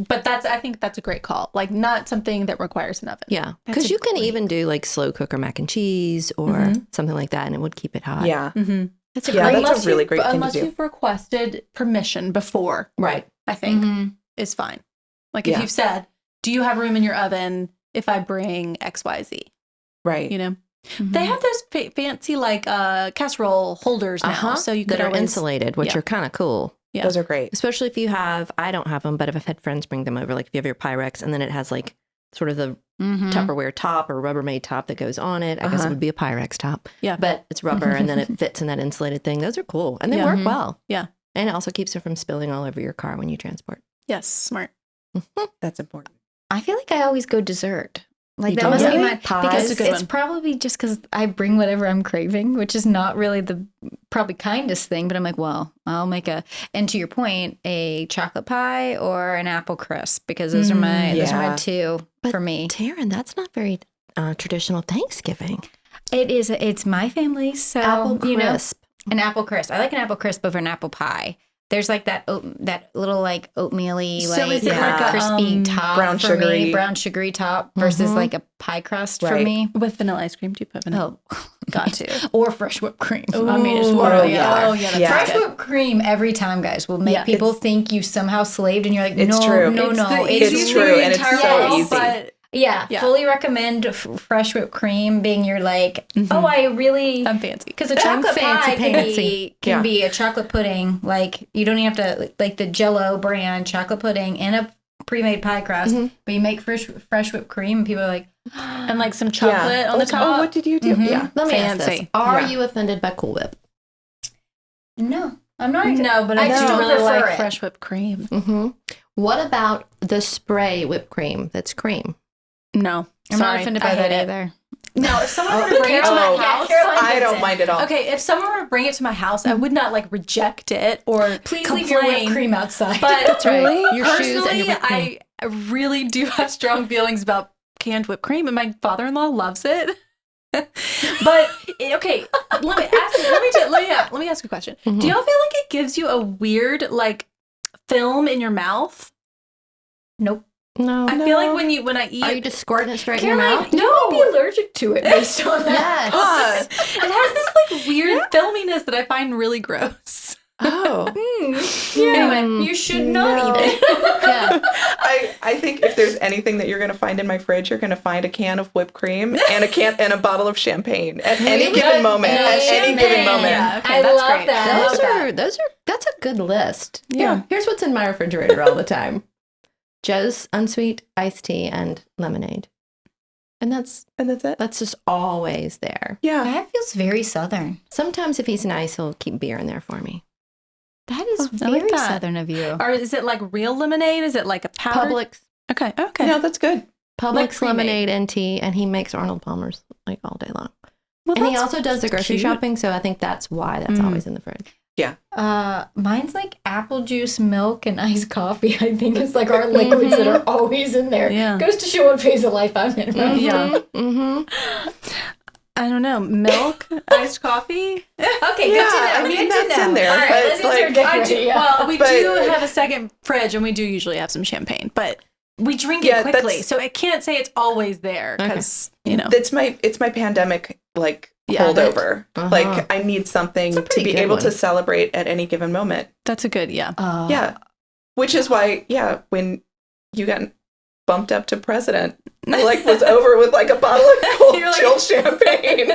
[SPEAKER 1] but I think that's a great call. Like not something that requires an oven.
[SPEAKER 2] Yeah,
[SPEAKER 4] That's
[SPEAKER 2] because
[SPEAKER 4] a
[SPEAKER 2] you can
[SPEAKER 4] great-
[SPEAKER 2] even do like slow cooker mac and cheese or
[SPEAKER 1] Mhm.
[SPEAKER 2] something like that, and it would keep it hot.
[SPEAKER 3] Yeah.
[SPEAKER 1] Mm-hmm.
[SPEAKER 4] That's a
[SPEAKER 3] Yeah,
[SPEAKER 4] great.
[SPEAKER 3] that's a really great thing to
[SPEAKER 1] Unless
[SPEAKER 3] do.
[SPEAKER 1] you've requested permission before,
[SPEAKER 2] Right.
[SPEAKER 1] I think
[SPEAKER 4] Mhm.
[SPEAKER 1] is fine. Like if
[SPEAKER 3] Yeah.
[SPEAKER 1] you've said, "Do you have room in your oven if I bring XYZ?"
[SPEAKER 3] Right.
[SPEAKER 1] You know,
[SPEAKER 4] Mhm.
[SPEAKER 1] they have those fancy like casserole holders now,
[SPEAKER 2] Uh-huh.
[SPEAKER 1] so you
[SPEAKER 2] that
[SPEAKER 1] could
[SPEAKER 2] are
[SPEAKER 1] always,
[SPEAKER 2] insulated, which
[SPEAKER 1] yeah.
[SPEAKER 2] are kind of cool.
[SPEAKER 1] Yeah.
[SPEAKER 3] Those are great.
[SPEAKER 2] Especially if you have, I don't have them, but if I've had friends bring them over, like if you have your Pyrex and then it has like sort of the
[SPEAKER 4] Mhm.
[SPEAKER 2] Tupperware top or Rubbermaid top that goes on it. I guess it
[SPEAKER 3] Uh-huh.
[SPEAKER 2] would be a Pyrex top.
[SPEAKER 1] Yeah.
[SPEAKER 2] But it's rubber and then it fits in that insulated thing. Those are cool. And they
[SPEAKER 1] Yeah.
[SPEAKER 2] work
[SPEAKER 4] Mhm.
[SPEAKER 2] well.
[SPEAKER 1] Yeah.
[SPEAKER 2] And it also keeps it from spilling all over your car when you transport.
[SPEAKER 1] Yes, smart.
[SPEAKER 3] That's important.
[SPEAKER 4] I feel like I always go dessert. Like
[SPEAKER 2] You
[SPEAKER 4] that
[SPEAKER 2] do?
[SPEAKER 4] must be
[SPEAKER 2] Really?
[SPEAKER 4] my
[SPEAKER 2] Pies?
[SPEAKER 4] because
[SPEAKER 1] That's a good
[SPEAKER 4] it's
[SPEAKER 1] one.
[SPEAKER 4] probably just because I bring whatever I'm craving, which is not really the probably kindest thing. But I'm like, well, I'll make and to your point, a chocolate pie or an apple crisp because those are my
[SPEAKER 3] yeah.
[SPEAKER 4] two for me.
[SPEAKER 2] Taryn, that's not very traditional Thanksgiving.
[SPEAKER 4] It is. It's my family, so
[SPEAKER 2] Apple crisp.
[SPEAKER 4] an apple crisp. I like an apple crisp over an apple pie. There's like that little like oatmeal-y,
[SPEAKER 1] So
[SPEAKER 4] like
[SPEAKER 1] is it
[SPEAKER 3] like a,
[SPEAKER 4] crispy top
[SPEAKER 3] brown
[SPEAKER 4] for me,
[SPEAKER 3] sugary-
[SPEAKER 4] brown sugary top versus
[SPEAKER 2] Mhm.
[SPEAKER 4] like a pie crust for
[SPEAKER 3] Right.
[SPEAKER 4] me.
[SPEAKER 1] With vanilla ice cream, do you put vanilla?
[SPEAKER 4] Oh,
[SPEAKER 1] Got to.
[SPEAKER 4] or fresh whipped cream. I mean, it's
[SPEAKER 1] Ooh,
[SPEAKER 4] one or the
[SPEAKER 3] yeah.
[SPEAKER 4] other.
[SPEAKER 1] Oh, yeah, that's
[SPEAKER 3] Yeah.
[SPEAKER 4] Fresh
[SPEAKER 1] good.
[SPEAKER 4] whipped cream every time, guys, will make
[SPEAKER 1] Yeah.
[SPEAKER 4] people
[SPEAKER 3] It's-
[SPEAKER 4] think you somehow slaved, and you're like,
[SPEAKER 3] It's
[SPEAKER 4] no,
[SPEAKER 3] true.
[SPEAKER 4] no, no.
[SPEAKER 3] It's true, and it's so easy.
[SPEAKER 1] But
[SPEAKER 4] Yeah,
[SPEAKER 1] Yeah.
[SPEAKER 4] fully recommend fresh whipped cream being your like, oh, I really.
[SPEAKER 1] I'm fancy.
[SPEAKER 4] Because a chocolate pie
[SPEAKER 2] fancy.
[SPEAKER 4] can be a chocolate pudding. Like, you don't even have to, like the Jell-O brand chocolate pudding and a pre-made pie crust, but you make fresh whipped cream and people are like,
[SPEAKER 1] And like some chocolate on the top.
[SPEAKER 3] Oh, what did you do? Yeah.
[SPEAKER 2] Let me ask this.
[SPEAKER 1] Fancy.
[SPEAKER 2] Are
[SPEAKER 3] Yeah.
[SPEAKER 2] you offended by Cool Whip?
[SPEAKER 4] no, I'm not.
[SPEAKER 1] No, but I
[SPEAKER 4] just
[SPEAKER 1] do
[SPEAKER 4] don't
[SPEAKER 1] really
[SPEAKER 4] prefer
[SPEAKER 1] like
[SPEAKER 4] it.
[SPEAKER 1] fresh whipped cream.
[SPEAKER 2] Mm-hmm. What about the spray whipped cream that's cream?
[SPEAKER 1] No.
[SPEAKER 4] I'm
[SPEAKER 1] sorry,
[SPEAKER 4] not offended
[SPEAKER 1] I
[SPEAKER 4] by
[SPEAKER 1] hate
[SPEAKER 4] that
[SPEAKER 1] it.
[SPEAKER 4] either.
[SPEAKER 1] No, if someone were to bring it to
[SPEAKER 3] Oh.
[SPEAKER 1] my house,
[SPEAKER 3] I don't mind at all.
[SPEAKER 1] okay, if someone were to bring it to my house, I would not like reject it or
[SPEAKER 4] Please
[SPEAKER 1] complain.
[SPEAKER 4] leave your whipped cream outside.
[SPEAKER 1] But
[SPEAKER 2] That's right.
[SPEAKER 3] Really?
[SPEAKER 2] Your shoes and
[SPEAKER 1] personally,
[SPEAKER 2] your whipped cream.
[SPEAKER 1] I really do have strong feelings about canned whipped cream, and my father-in-law loves it. But okay, let me ask you a question.
[SPEAKER 2] Mhm.
[SPEAKER 1] Do y'all feel like it gives you a weird like film in your mouth?
[SPEAKER 4] Nope.
[SPEAKER 2] No.
[SPEAKER 1] I feel like when I eat
[SPEAKER 2] Are you just squirting it straight in your
[SPEAKER 1] Caroline,
[SPEAKER 2] mouth?
[SPEAKER 1] no.
[SPEAKER 4] You might be allergic to it based on that.
[SPEAKER 2] Yes.
[SPEAKER 1] It has this like weird filminess that I find really gross.
[SPEAKER 3] Oh.
[SPEAKER 1] Anyway,
[SPEAKER 4] You should not
[SPEAKER 3] No.
[SPEAKER 4] eat it.
[SPEAKER 2] Yeah.
[SPEAKER 3] I think if there's anything that you're going to find in my fridge, you're going to find a can of whipped cream and a bottle of champagne at any
[SPEAKER 1] Really?
[SPEAKER 3] given moment.
[SPEAKER 1] No,
[SPEAKER 3] At any given
[SPEAKER 1] champagne.
[SPEAKER 3] moment.
[SPEAKER 1] Yeah, okay,
[SPEAKER 4] I
[SPEAKER 1] that's
[SPEAKER 4] love
[SPEAKER 1] great.
[SPEAKER 4] that.
[SPEAKER 2] That's a good list.
[SPEAKER 1] Yeah.
[SPEAKER 2] Here's what's in my refrigerator all the time. Joe's unsweet iced tea and lemonade. And that's
[SPEAKER 3] And that's it.
[SPEAKER 2] just always there.
[SPEAKER 3] Yeah.
[SPEAKER 4] That feels very southern.
[SPEAKER 2] Sometimes if he's nice, he'll keep beer in there for me.
[SPEAKER 4] That is
[SPEAKER 1] I like
[SPEAKER 4] very
[SPEAKER 1] that.
[SPEAKER 4] southern of you.
[SPEAKER 1] Or is it like real lemonade? Is it like a powder?
[SPEAKER 2] Publix
[SPEAKER 1] Okay. Okay.
[SPEAKER 3] No, that's good.
[SPEAKER 2] Publix
[SPEAKER 1] pre-made.
[SPEAKER 2] lemonade and tea, and he makes Arnold Palmer's like all day long.
[SPEAKER 1] Well,
[SPEAKER 2] And he
[SPEAKER 1] that's
[SPEAKER 2] also does the grocery
[SPEAKER 1] cute.
[SPEAKER 2] shopping, so I think that's why that's
[SPEAKER 1] Mm.
[SPEAKER 2] always in the fridge.
[SPEAKER 4] Mine's like apple juice, milk, and iced coffee. I think it's like our liquids that are always in there.
[SPEAKER 1] Yeah.
[SPEAKER 4] Goes to show what phase of life I'm in. Right?
[SPEAKER 1] Yeah.
[SPEAKER 2] Mm-hmm.
[SPEAKER 1] I don't know. Milk, iced coffee.
[SPEAKER 4] Okay,
[SPEAKER 3] Yeah,
[SPEAKER 4] good to know.
[SPEAKER 3] I mean,
[SPEAKER 4] good
[SPEAKER 3] that's
[SPEAKER 4] to know.
[SPEAKER 3] in there,
[SPEAKER 4] All right,
[SPEAKER 3] but,
[SPEAKER 4] let's
[SPEAKER 3] like,
[SPEAKER 4] answer decorative.
[SPEAKER 1] Well, we
[SPEAKER 3] But-
[SPEAKER 1] do have a second fridge, and we do usually have some champagne, but we drink
[SPEAKER 3] Yeah,
[SPEAKER 1] it quickly,
[SPEAKER 3] that's-
[SPEAKER 1] so it can't say it's always there because you know.
[SPEAKER 3] It's my pandemic like
[SPEAKER 1] Yeah,
[SPEAKER 3] holdover.
[SPEAKER 2] Uh-huh.
[SPEAKER 3] Like I need something
[SPEAKER 2] It's a
[SPEAKER 3] to
[SPEAKER 2] pretty
[SPEAKER 3] be
[SPEAKER 2] good
[SPEAKER 3] able to
[SPEAKER 2] one.
[SPEAKER 3] celebrate at any given moment.
[SPEAKER 1] That's a good yeah.
[SPEAKER 3] Yeah. Which is why, when you got bumped up to president, I like was over with like a bottle of cold
[SPEAKER 1] You're like-
[SPEAKER 3] chilled champagne.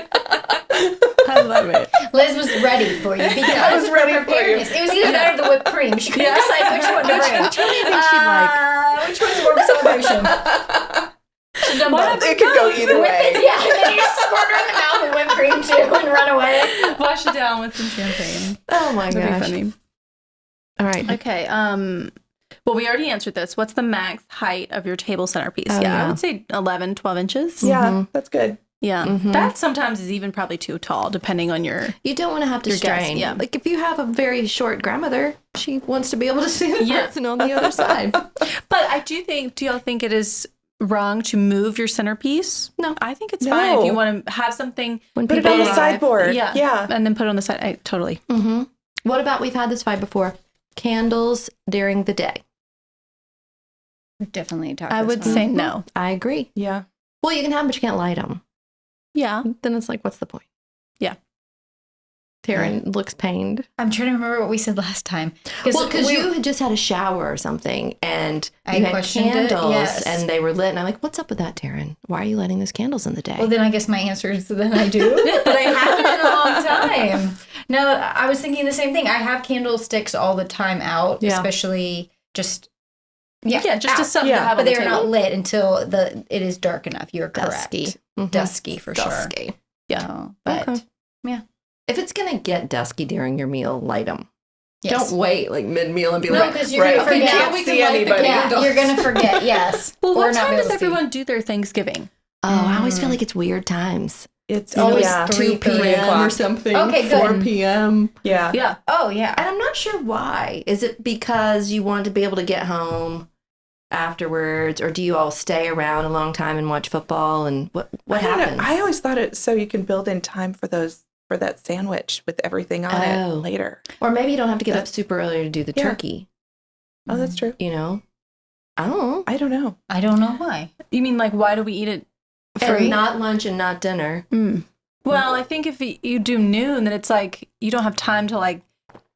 [SPEAKER 1] I love it.
[SPEAKER 4] Liz was ready for you because
[SPEAKER 3] I was ready for you.
[SPEAKER 4] preparedness. It was either that or the whipped cream. She couldn't decide which one to bring.
[SPEAKER 1] Which one do you think she'd like?
[SPEAKER 4] Which one's more of a celebration? She's done both.
[SPEAKER 3] It could go either way.
[SPEAKER 4] Yeah, and then you just squirt her in the mouth with whipped cream too and run away.
[SPEAKER 1] Wash it down with some champagne.
[SPEAKER 2] Oh my
[SPEAKER 1] That'd be
[SPEAKER 2] gosh.
[SPEAKER 1] funny.
[SPEAKER 2] All right.
[SPEAKER 1] Okay. Well, we already answered this. What's the max height of your table centerpiece?
[SPEAKER 2] Oh,
[SPEAKER 1] yeah, I
[SPEAKER 2] yeah.
[SPEAKER 1] would say 11, 12 inches.
[SPEAKER 3] Yeah, that's good.
[SPEAKER 1] Yeah.
[SPEAKER 2] Mhm.
[SPEAKER 1] That sometimes is even probably too tall, depending on your.
[SPEAKER 2] You don't want to have to
[SPEAKER 1] Your guess,
[SPEAKER 2] strain.
[SPEAKER 1] yeah.
[SPEAKER 2] Like if you have a very short grandmother, she wants to be able to see the
[SPEAKER 1] Yeah.
[SPEAKER 2] person on the other side.
[SPEAKER 1] But I do y'all think it is wrong to move your centerpiece?
[SPEAKER 2] No.
[SPEAKER 1] I think it's fine if
[SPEAKER 3] No.
[SPEAKER 1] you want to have something.
[SPEAKER 2] When
[SPEAKER 3] Put it
[SPEAKER 2] people
[SPEAKER 3] on the
[SPEAKER 2] arrive.
[SPEAKER 3] sideboard.
[SPEAKER 1] Yeah.
[SPEAKER 3] Yeah.
[SPEAKER 1] And then put it on the side. Totally.
[SPEAKER 2] Mm-hmm. What about, we've had this fight before, candles during the day?
[SPEAKER 4] We've definitely talked
[SPEAKER 1] I would say no.
[SPEAKER 2] I agree.
[SPEAKER 3] Yeah.
[SPEAKER 2] Well, you can have them, but you can't light them.
[SPEAKER 1] Yeah.
[SPEAKER 2] Then it's like, what's the point?
[SPEAKER 1] Yeah.
[SPEAKER 2] Taryn looks pained.
[SPEAKER 4] I'm trying to remember what we said last time.
[SPEAKER 2] Well, because you had just had a shower or something, and
[SPEAKER 4] I
[SPEAKER 2] you had
[SPEAKER 4] questioned it,
[SPEAKER 2] candles,
[SPEAKER 4] yes.
[SPEAKER 2] and they were lit. And I'm like, what's up with that, Taryn? Why are you lighting those candles in the day?
[SPEAKER 4] Well, then I guess my answer is then I do. But I haven't in a long time. No, I was thinking the same thing. I have candlesticks all the time out,
[SPEAKER 2] Yeah.
[SPEAKER 4] especially just
[SPEAKER 1] Yeah. Just
[SPEAKER 4] out.
[SPEAKER 1] as something
[SPEAKER 3] Yeah.
[SPEAKER 1] to have
[SPEAKER 4] But
[SPEAKER 1] on the
[SPEAKER 4] they are
[SPEAKER 1] table.
[SPEAKER 4] not lit until it is dark enough. You're correct.
[SPEAKER 2] Dusky. Mhm.
[SPEAKER 4] Dusky for
[SPEAKER 2] Dusky.
[SPEAKER 4] sure.
[SPEAKER 1] Yeah.
[SPEAKER 4] So, but
[SPEAKER 2] Okay.
[SPEAKER 4] yeah.
[SPEAKER 2] If it's going to get dusky during your meal, light them.
[SPEAKER 4] Yes.
[SPEAKER 2] Don't wait like mid-meal and be
[SPEAKER 4] No,
[SPEAKER 2] like,
[SPEAKER 4] because you're
[SPEAKER 3] Right.
[SPEAKER 4] gonna
[SPEAKER 3] You
[SPEAKER 4] forget.
[SPEAKER 3] can't
[SPEAKER 4] We
[SPEAKER 3] see
[SPEAKER 4] can light the
[SPEAKER 3] anybody.
[SPEAKER 4] candles. You're gonna forget. Yes.
[SPEAKER 1] Well,
[SPEAKER 4] Or
[SPEAKER 1] what
[SPEAKER 4] not
[SPEAKER 1] time
[SPEAKER 4] be able
[SPEAKER 1] does
[SPEAKER 4] to see.
[SPEAKER 1] everyone do their Thanksgiving?
[SPEAKER 2] oh, I always feel like it's weird times.
[SPEAKER 3] It's
[SPEAKER 4] Always
[SPEAKER 3] yeah.
[SPEAKER 4] 3 p.m.
[SPEAKER 2] or something.
[SPEAKER 4] Okay,
[SPEAKER 2] 4
[SPEAKER 4] good.
[SPEAKER 2] p.m.
[SPEAKER 3] Yeah.
[SPEAKER 1] Yeah.
[SPEAKER 4] Oh yeah.
[SPEAKER 2] And I'm not sure why. Is it because you want to be able to get home afterwards, or do you all stay around a long time and watch football? And what
[SPEAKER 3] I don't know.
[SPEAKER 2] happens?
[SPEAKER 3] I always thought it so you can build in time for that sandwich with everything on it
[SPEAKER 2] Oh.
[SPEAKER 3] later.
[SPEAKER 2] Or maybe you don't have to get up super early to do the
[SPEAKER 3] Yeah.
[SPEAKER 2] turkey.
[SPEAKER 3] Oh, that's true.
[SPEAKER 2] You know, I don't know.
[SPEAKER 3] I don't know.
[SPEAKER 4] I don't know why.
[SPEAKER 1] You mean like why do we eat it
[SPEAKER 2] For
[SPEAKER 1] free?
[SPEAKER 2] not lunch and not dinner.
[SPEAKER 1] Well, I think if you do noon, then it's like you don't have time to like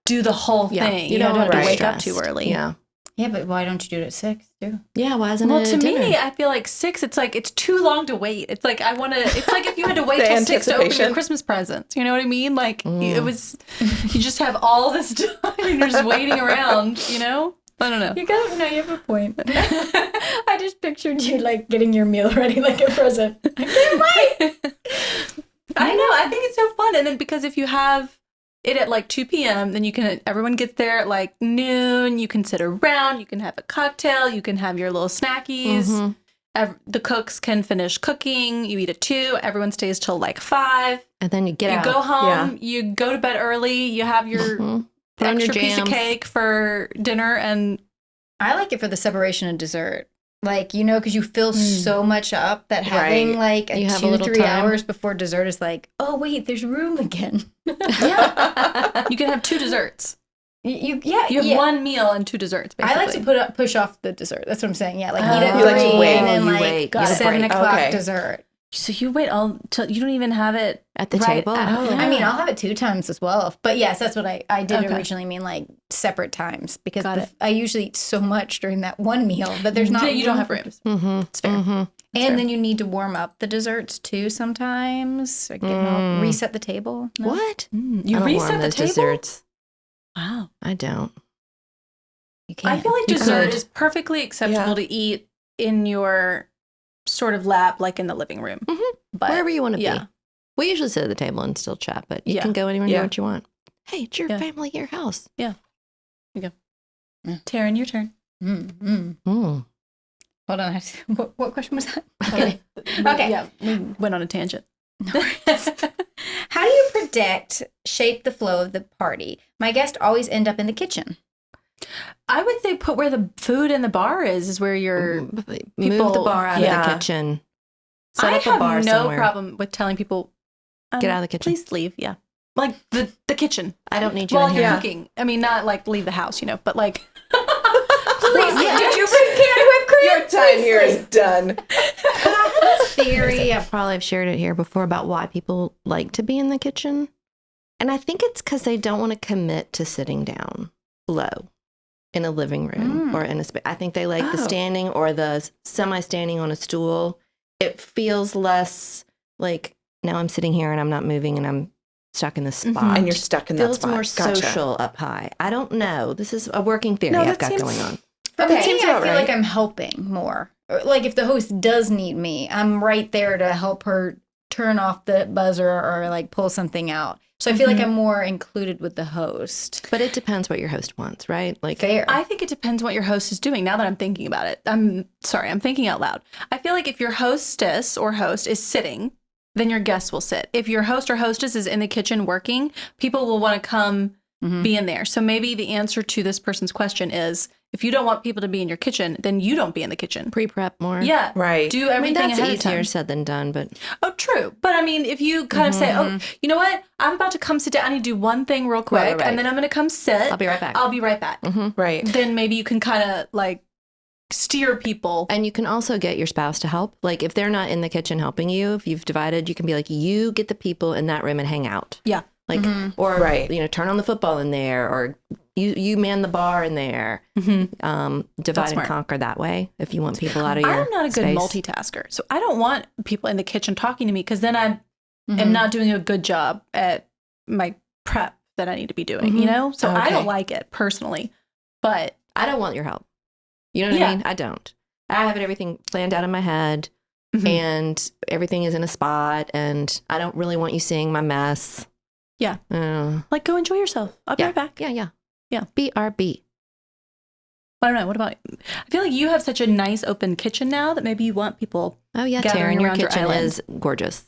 [SPEAKER 1] do the whole
[SPEAKER 2] Yeah,
[SPEAKER 1] thing.
[SPEAKER 2] you
[SPEAKER 1] You
[SPEAKER 2] don't
[SPEAKER 1] don't have to
[SPEAKER 2] get
[SPEAKER 1] wake up
[SPEAKER 2] stressed.
[SPEAKER 1] too early.
[SPEAKER 2] Yeah.
[SPEAKER 4] Yeah, but why don't you do it at 6 too?
[SPEAKER 2] Yeah, why isn't
[SPEAKER 1] Well,
[SPEAKER 2] it
[SPEAKER 1] to
[SPEAKER 2] dinner?
[SPEAKER 1] me, I feel like 6, it's like, it's too long to wait. It's like, it's like if you had to wait
[SPEAKER 3] The
[SPEAKER 1] till 6 to open your
[SPEAKER 3] anticipation.
[SPEAKER 1] Christmas presents. You know what I mean? Like, it was, you just have all this time and you're just waiting around, you know? I don't know.
[SPEAKER 4] You have a point. I just pictured you like getting your meal ready like a present. I can't wait.
[SPEAKER 1] I know. I think it's so fun. And then because if you have it at like 2 p.m., then everyone gets there at like noon. You can sit around. You can have a cocktail. You can have your little snackies. The cooks can finish cooking. You eat at 2. Everyone stays till like 5.
[SPEAKER 2] And then you get out.
[SPEAKER 1] You go home. You go to bed early. You have your extra piece of cake for dinner. And
[SPEAKER 4] I like it for the separation of dessert. Like, you know, because you fill so much up that having like
[SPEAKER 2] You have a
[SPEAKER 4] 2,
[SPEAKER 2] little
[SPEAKER 4] 3
[SPEAKER 2] time.
[SPEAKER 4] hours before dessert is like, oh, wait, there's room again.
[SPEAKER 1] yeah, you can have 2 desserts.
[SPEAKER 4] You
[SPEAKER 1] have 1 meal and 2 desserts, basically.
[SPEAKER 4] I like to push off the dessert. That's what I'm saying. Yeah, like eat at
[SPEAKER 3] You like to
[SPEAKER 4] 3
[SPEAKER 3] wait.
[SPEAKER 4] and then
[SPEAKER 2] You
[SPEAKER 4] like
[SPEAKER 2] wait.
[SPEAKER 4] 7 o'clock
[SPEAKER 3] Okay.
[SPEAKER 4] dessert.
[SPEAKER 1] So you wait till you don't even have it
[SPEAKER 2] At the
[SPEAKER 1] right
[SPEAKER 2] table?
[SPEAKER 1] at-
[SPEAKER 3] Oh.
[SPEAKER 4] I mean, I'll have it 2 times as well. But yes, that's what I did
[SPEAKER 1] Okay.
[SPEAKER 4] originally mean, like separate times, because
[SPEAKER 1] Got it.
[SPEAKER 4] I usually eat so much during that one meal that there's not
[SPEAKER 1] you don't have
[SPEAKER 4] for
[SPEAKER 1] room.
[SPEAKER 2] Mm-hmm.
[SPEAKER 1] It's fair.
[SPEAKER 2] Mm-hmm.
[SPEAKER 4] And then you need to warm up the desserts too sometimes. Like, reset the table. No?
[SPEAKER 2] What?
[SPEAKER 1] You
[SPEAKER 2] I don't
[SPEAKER 1] reset
[SPEAKER 2] warm
[SPEAKER 1] the
[SPEAKER 2] those
[SPEAKER 1] table.
[SPEAKER 2] desserts.
[SPEAKER 1] Wow.
[SPEAKER 2] I don't.
[SPEAKER 4] You can't.
[SPEAKER 1] I feel like
[SPEAKER 2] You
[SPEAKER 1] dessert
[SPEAKER 2] could.
[SPEAKER 1] is perfectly acceptable to eat in your sort of lap, like in the living room.
[SPEAKER 2] Mhm.
[SPEAKER 1] But
[SPEAKER 2] Wherever you want to
[SPEAKER 1] yeah.
[SPEAKER 2] be. We usually sit at the table and still chat, but you
[SPEAKER 1] Yeah.
[SPEAKER 2] can go anywhere and
[SPEAKER 3] Yeah.
[SPEAKER 2] do what you want. Hey, it's your
[SPEAKER 1] Yeah.
[SPEAKER 2] family, your house.
[SPEAKER 1] Taryn, your turn.
[SPEAKER 2] Mm.
[SPEAKER 4] Hold on. What question was that? Okay. Okay.
[SPEAKER 1] Yeah, we went on a tangent.
[SPEAKER 4] How do you predict shape the flow of the party? My guests always end up in the kitchen.
[SPEAKER 1] I would say put where the food and the bar is where you're.
[SPEAKER 2] Move the
[SPEAKER 1] people-
[SPEAKER 2] bar out of
[SPEAKER 3] yeah.
[SPEAKER 2] the kitchen. Set
[SPEAKER 1] I
[SPEAKER 2] up a
[SPEAKER 1] have
[SPEAKER 2] bar
[SPEAKER 1] no
[SPEAKER 2] somewhere.
[SPEAKER 1] problem with telling people,
[SPEAKER 2] Get out of the kitchen.
[SPEAKER 1] please leave. Yeah. Like the kitchen.
[SPEAKER 2] I don't need you
[SPEAKER 1] While
[SPEAKER 2] in
[SPEAKER 1] you're
[SPEAKER 2] here.
[SPEAKER 1] cooking. I mean, not like leave the house, but like.
[SPEAKER 4] Please,
[SPEAKER 2] yeah.
[SPEAKER 4] did you bring canned whipped cream?
[SPEAKER 3] Your time here is done.
[SPEAKER 2] Theory, I probably have shared it here before about why people like to be in the kitchen. And I think it's because they don't want to commit to sitting down low in a living room or in a space. I think they like the standing or the semi-standing on a stool. It feels less like now I'm sitting here and I'm not moving and I'm stuck in the spot.
[SPEAKER 3] And you're stuck in that
[SPEAKER 2] feels
[SPEAKER 3] spot.
[SPEAKER 2] more
[SPEAKER 3] Gotcha.
[SPEAKER 2] social up high. I don't know. This is a working theory
[SPEAKER 3] No,
[SPEAKER 2] I've
[SPEAKER 3] that
[SPEAKER 2] got
[SPEAKER 3] seems-
[SPEAKER 2] going on.
[SPEAKER 4] For
[SPEAKER 3] That
[SPEAKER 4] me,
[SPEAKER 3] seems
[SPEAKER 4] I
[SPEAKER 3] about
[SPEAKER 4] feel
[SPEAKER 3] right.
[SPEAKER 4] like I'm helping more. Or, like if the host does need me, I'm right there to help her turn off the buzzer or like pull something out. So I feel like I'm more included with the host.
[SPEAKER 2] But it depends what your host wants, right? Like
[SPEAKER 4] Fair.
[SPEAKER 1] I think it depends what your host is doing. Now that I'm thinking about it, I'm thinking out loud. I feel like if your hostess or host is sitting, then your guests will sit. If your host or hostess is in the kitchen working, people will want to come be in there. So maybe the answer to this person's question is, if you don't want people to be in your kitchen, then you don't be in the kitchen.
[SPEAKER 2] pre-prep more.
[SPEAKER 1] Yeah.
[SPEAKER 3] Right.
[SPEAKER 1] Do
[SPEAKER 2] I mean,
[SPEAKER 1] everything
[SPEAKER 2] that's
[SPEAKER 1] ahead of
[SPEAKER 2] easier
[SPEAKER 1] time.
[SPEAKER 2] said than done, but
[SPEAKER 1] Oh, true. But I mean, if you kind of say, oh, you know what? I'm about to come sit down. I need to do one thing real quick.
[SPEAKER 2] right.
[SPEAKER 1] And then I'm going to come sit.
[SPEAKER 2] I'll be right back.
[SPEAKER 1] I'll be right back.
[SPEAKER 3] Right.
[SPEAKER 1] Then maybe you can kind of like steer people.
[SPEAKER 2] And you can also get your spouse to help. Like if they're not in the kitchen helping you, if you've divided, you can be like, you get the people in that room and hang out.
[SPEAKER 1] Yeah.
[SPEAKER 2] Like, or,
[SPEAKER 3] Right.
[SPEAKER 2] turn on the football in there, or you man the bar in there. Divide and
[SPEAKER 1] smart.
[SPEAKER 2] conquer that way if you want people out of your
[SPEAKER 1] I'm not a good
[SPEAKER 2] space.
[SPEAKER 1] multitasker. So I don't want people in the kitchen talking to me because then I am not doing a good job at my prep that I need to be doing, So I
[SPEAKER 3] Okay.
[SPEAKER 1] don't like it personally. But
[SPEAKER 2] I don't want your help. You know what I mean? I don't. I have everything planned out in my head and everything is in a spot and I don't really want you seeing my mess.
[SPEAKER 1] Yeah.
[SPEAKER 2] Uh,
[SPEAKER 1] like, go enjoy yourself. I'll be right back.
[SPEAKER 2] Yeah.
[SPEAKER 1] Yeah.
[SPEAKER 2] BRB.
[SPEAKER 1] I don't know. What about you? I feel like you have such a nice open kitchen now that maybe you want people.
[SPEAKER 2] Oh, yeah,
[SPEAKER 1] Gathering
[SPEAKER 2] Taryn, your
[SPEAKER 1] around your
[SPEAKER 2] kitchen
[SPEAKER 1] island.
[SPEAKER 2] is gorgeous.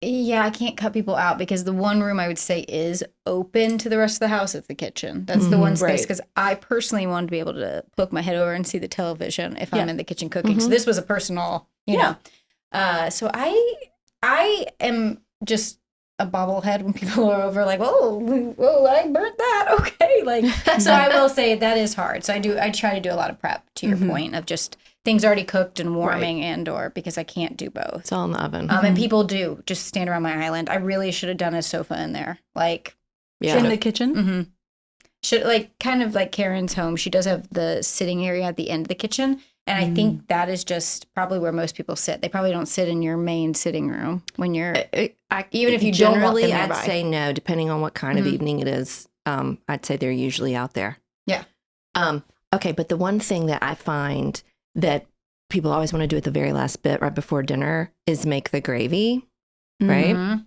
[SPEAKER 4] Yeah, I can't cut people out because the one room I would say is open to the rest of the house is the kitchen. That's the one space
[SPEAKER 3] right.
[SPEAKER 4] because I personally wanted to be able to poke my head over and see the television if I'm
[SPEAKER 1] Yeah.
[SPEAKER 4] in the kitchen cooking. So this was a personal, you know. So I am just a bobblehead when people are over like, whoa, I burnt that. Okay. Like, so I will say that is hard. So I try to do a lot of prep to your point of just things already cooked and warming and or because I can't do both.
[SPEAKER 2] It's all in the oven.
[SPEAKER 4] And people do just stand around my island. I really should have done a sofa in there. Like,
[SPEAKER 1] In the kitchen?
[SPEAKER 4] should like kind of like Karen's home. She does have the sitting area at the end of the kitchen. And I think that is just probably where most people sit. They probably don't sit in your main sitting room when you're, even if you don't walk in
[SPEAKER 2] Generally, I'd
[SPEAKER 4] nearby.
[SPEAKER 2] say no, depending on what kind of evening it is. I'd say they're usually out there.
[SPEAKER 4] Yeah.
[SPEAKER 2] Okay, but the one thing that I find that people always want to do at the very last bit right before dinner is make the gravy, right?
[SPEAKER 4] Mhm.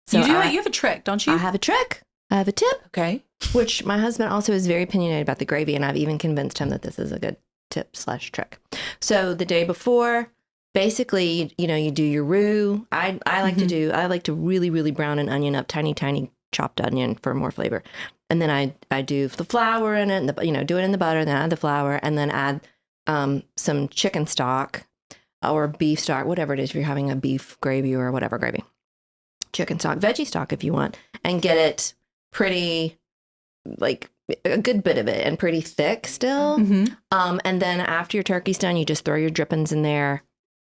[SPEAKER 2] So
[SPEAKER 1] you have a trick, don't you?
[SPEAKER 2] I have a trick. I have a tip,
[SPEAKER 3] Okay.
[SPEAKER 2] which my husband also is very opinionated about the gravy, and I've even convinced him that this is a good tip/trick. So the day before, basically, you do your roux. I like to really, really brown an onion up, tiny chopped onion for more flavor. And then I do the flour in it, and do it in the butter, then add the flour, and then add some chicken stock or beef stock, whatever it is, if you're having a beef gravy or whatever gravy. Chicken stock, veggie stock if you want, and get it pretty, like a good bit of it and pretty thick still. And then after your turkey's done, you just throw your drippings in there,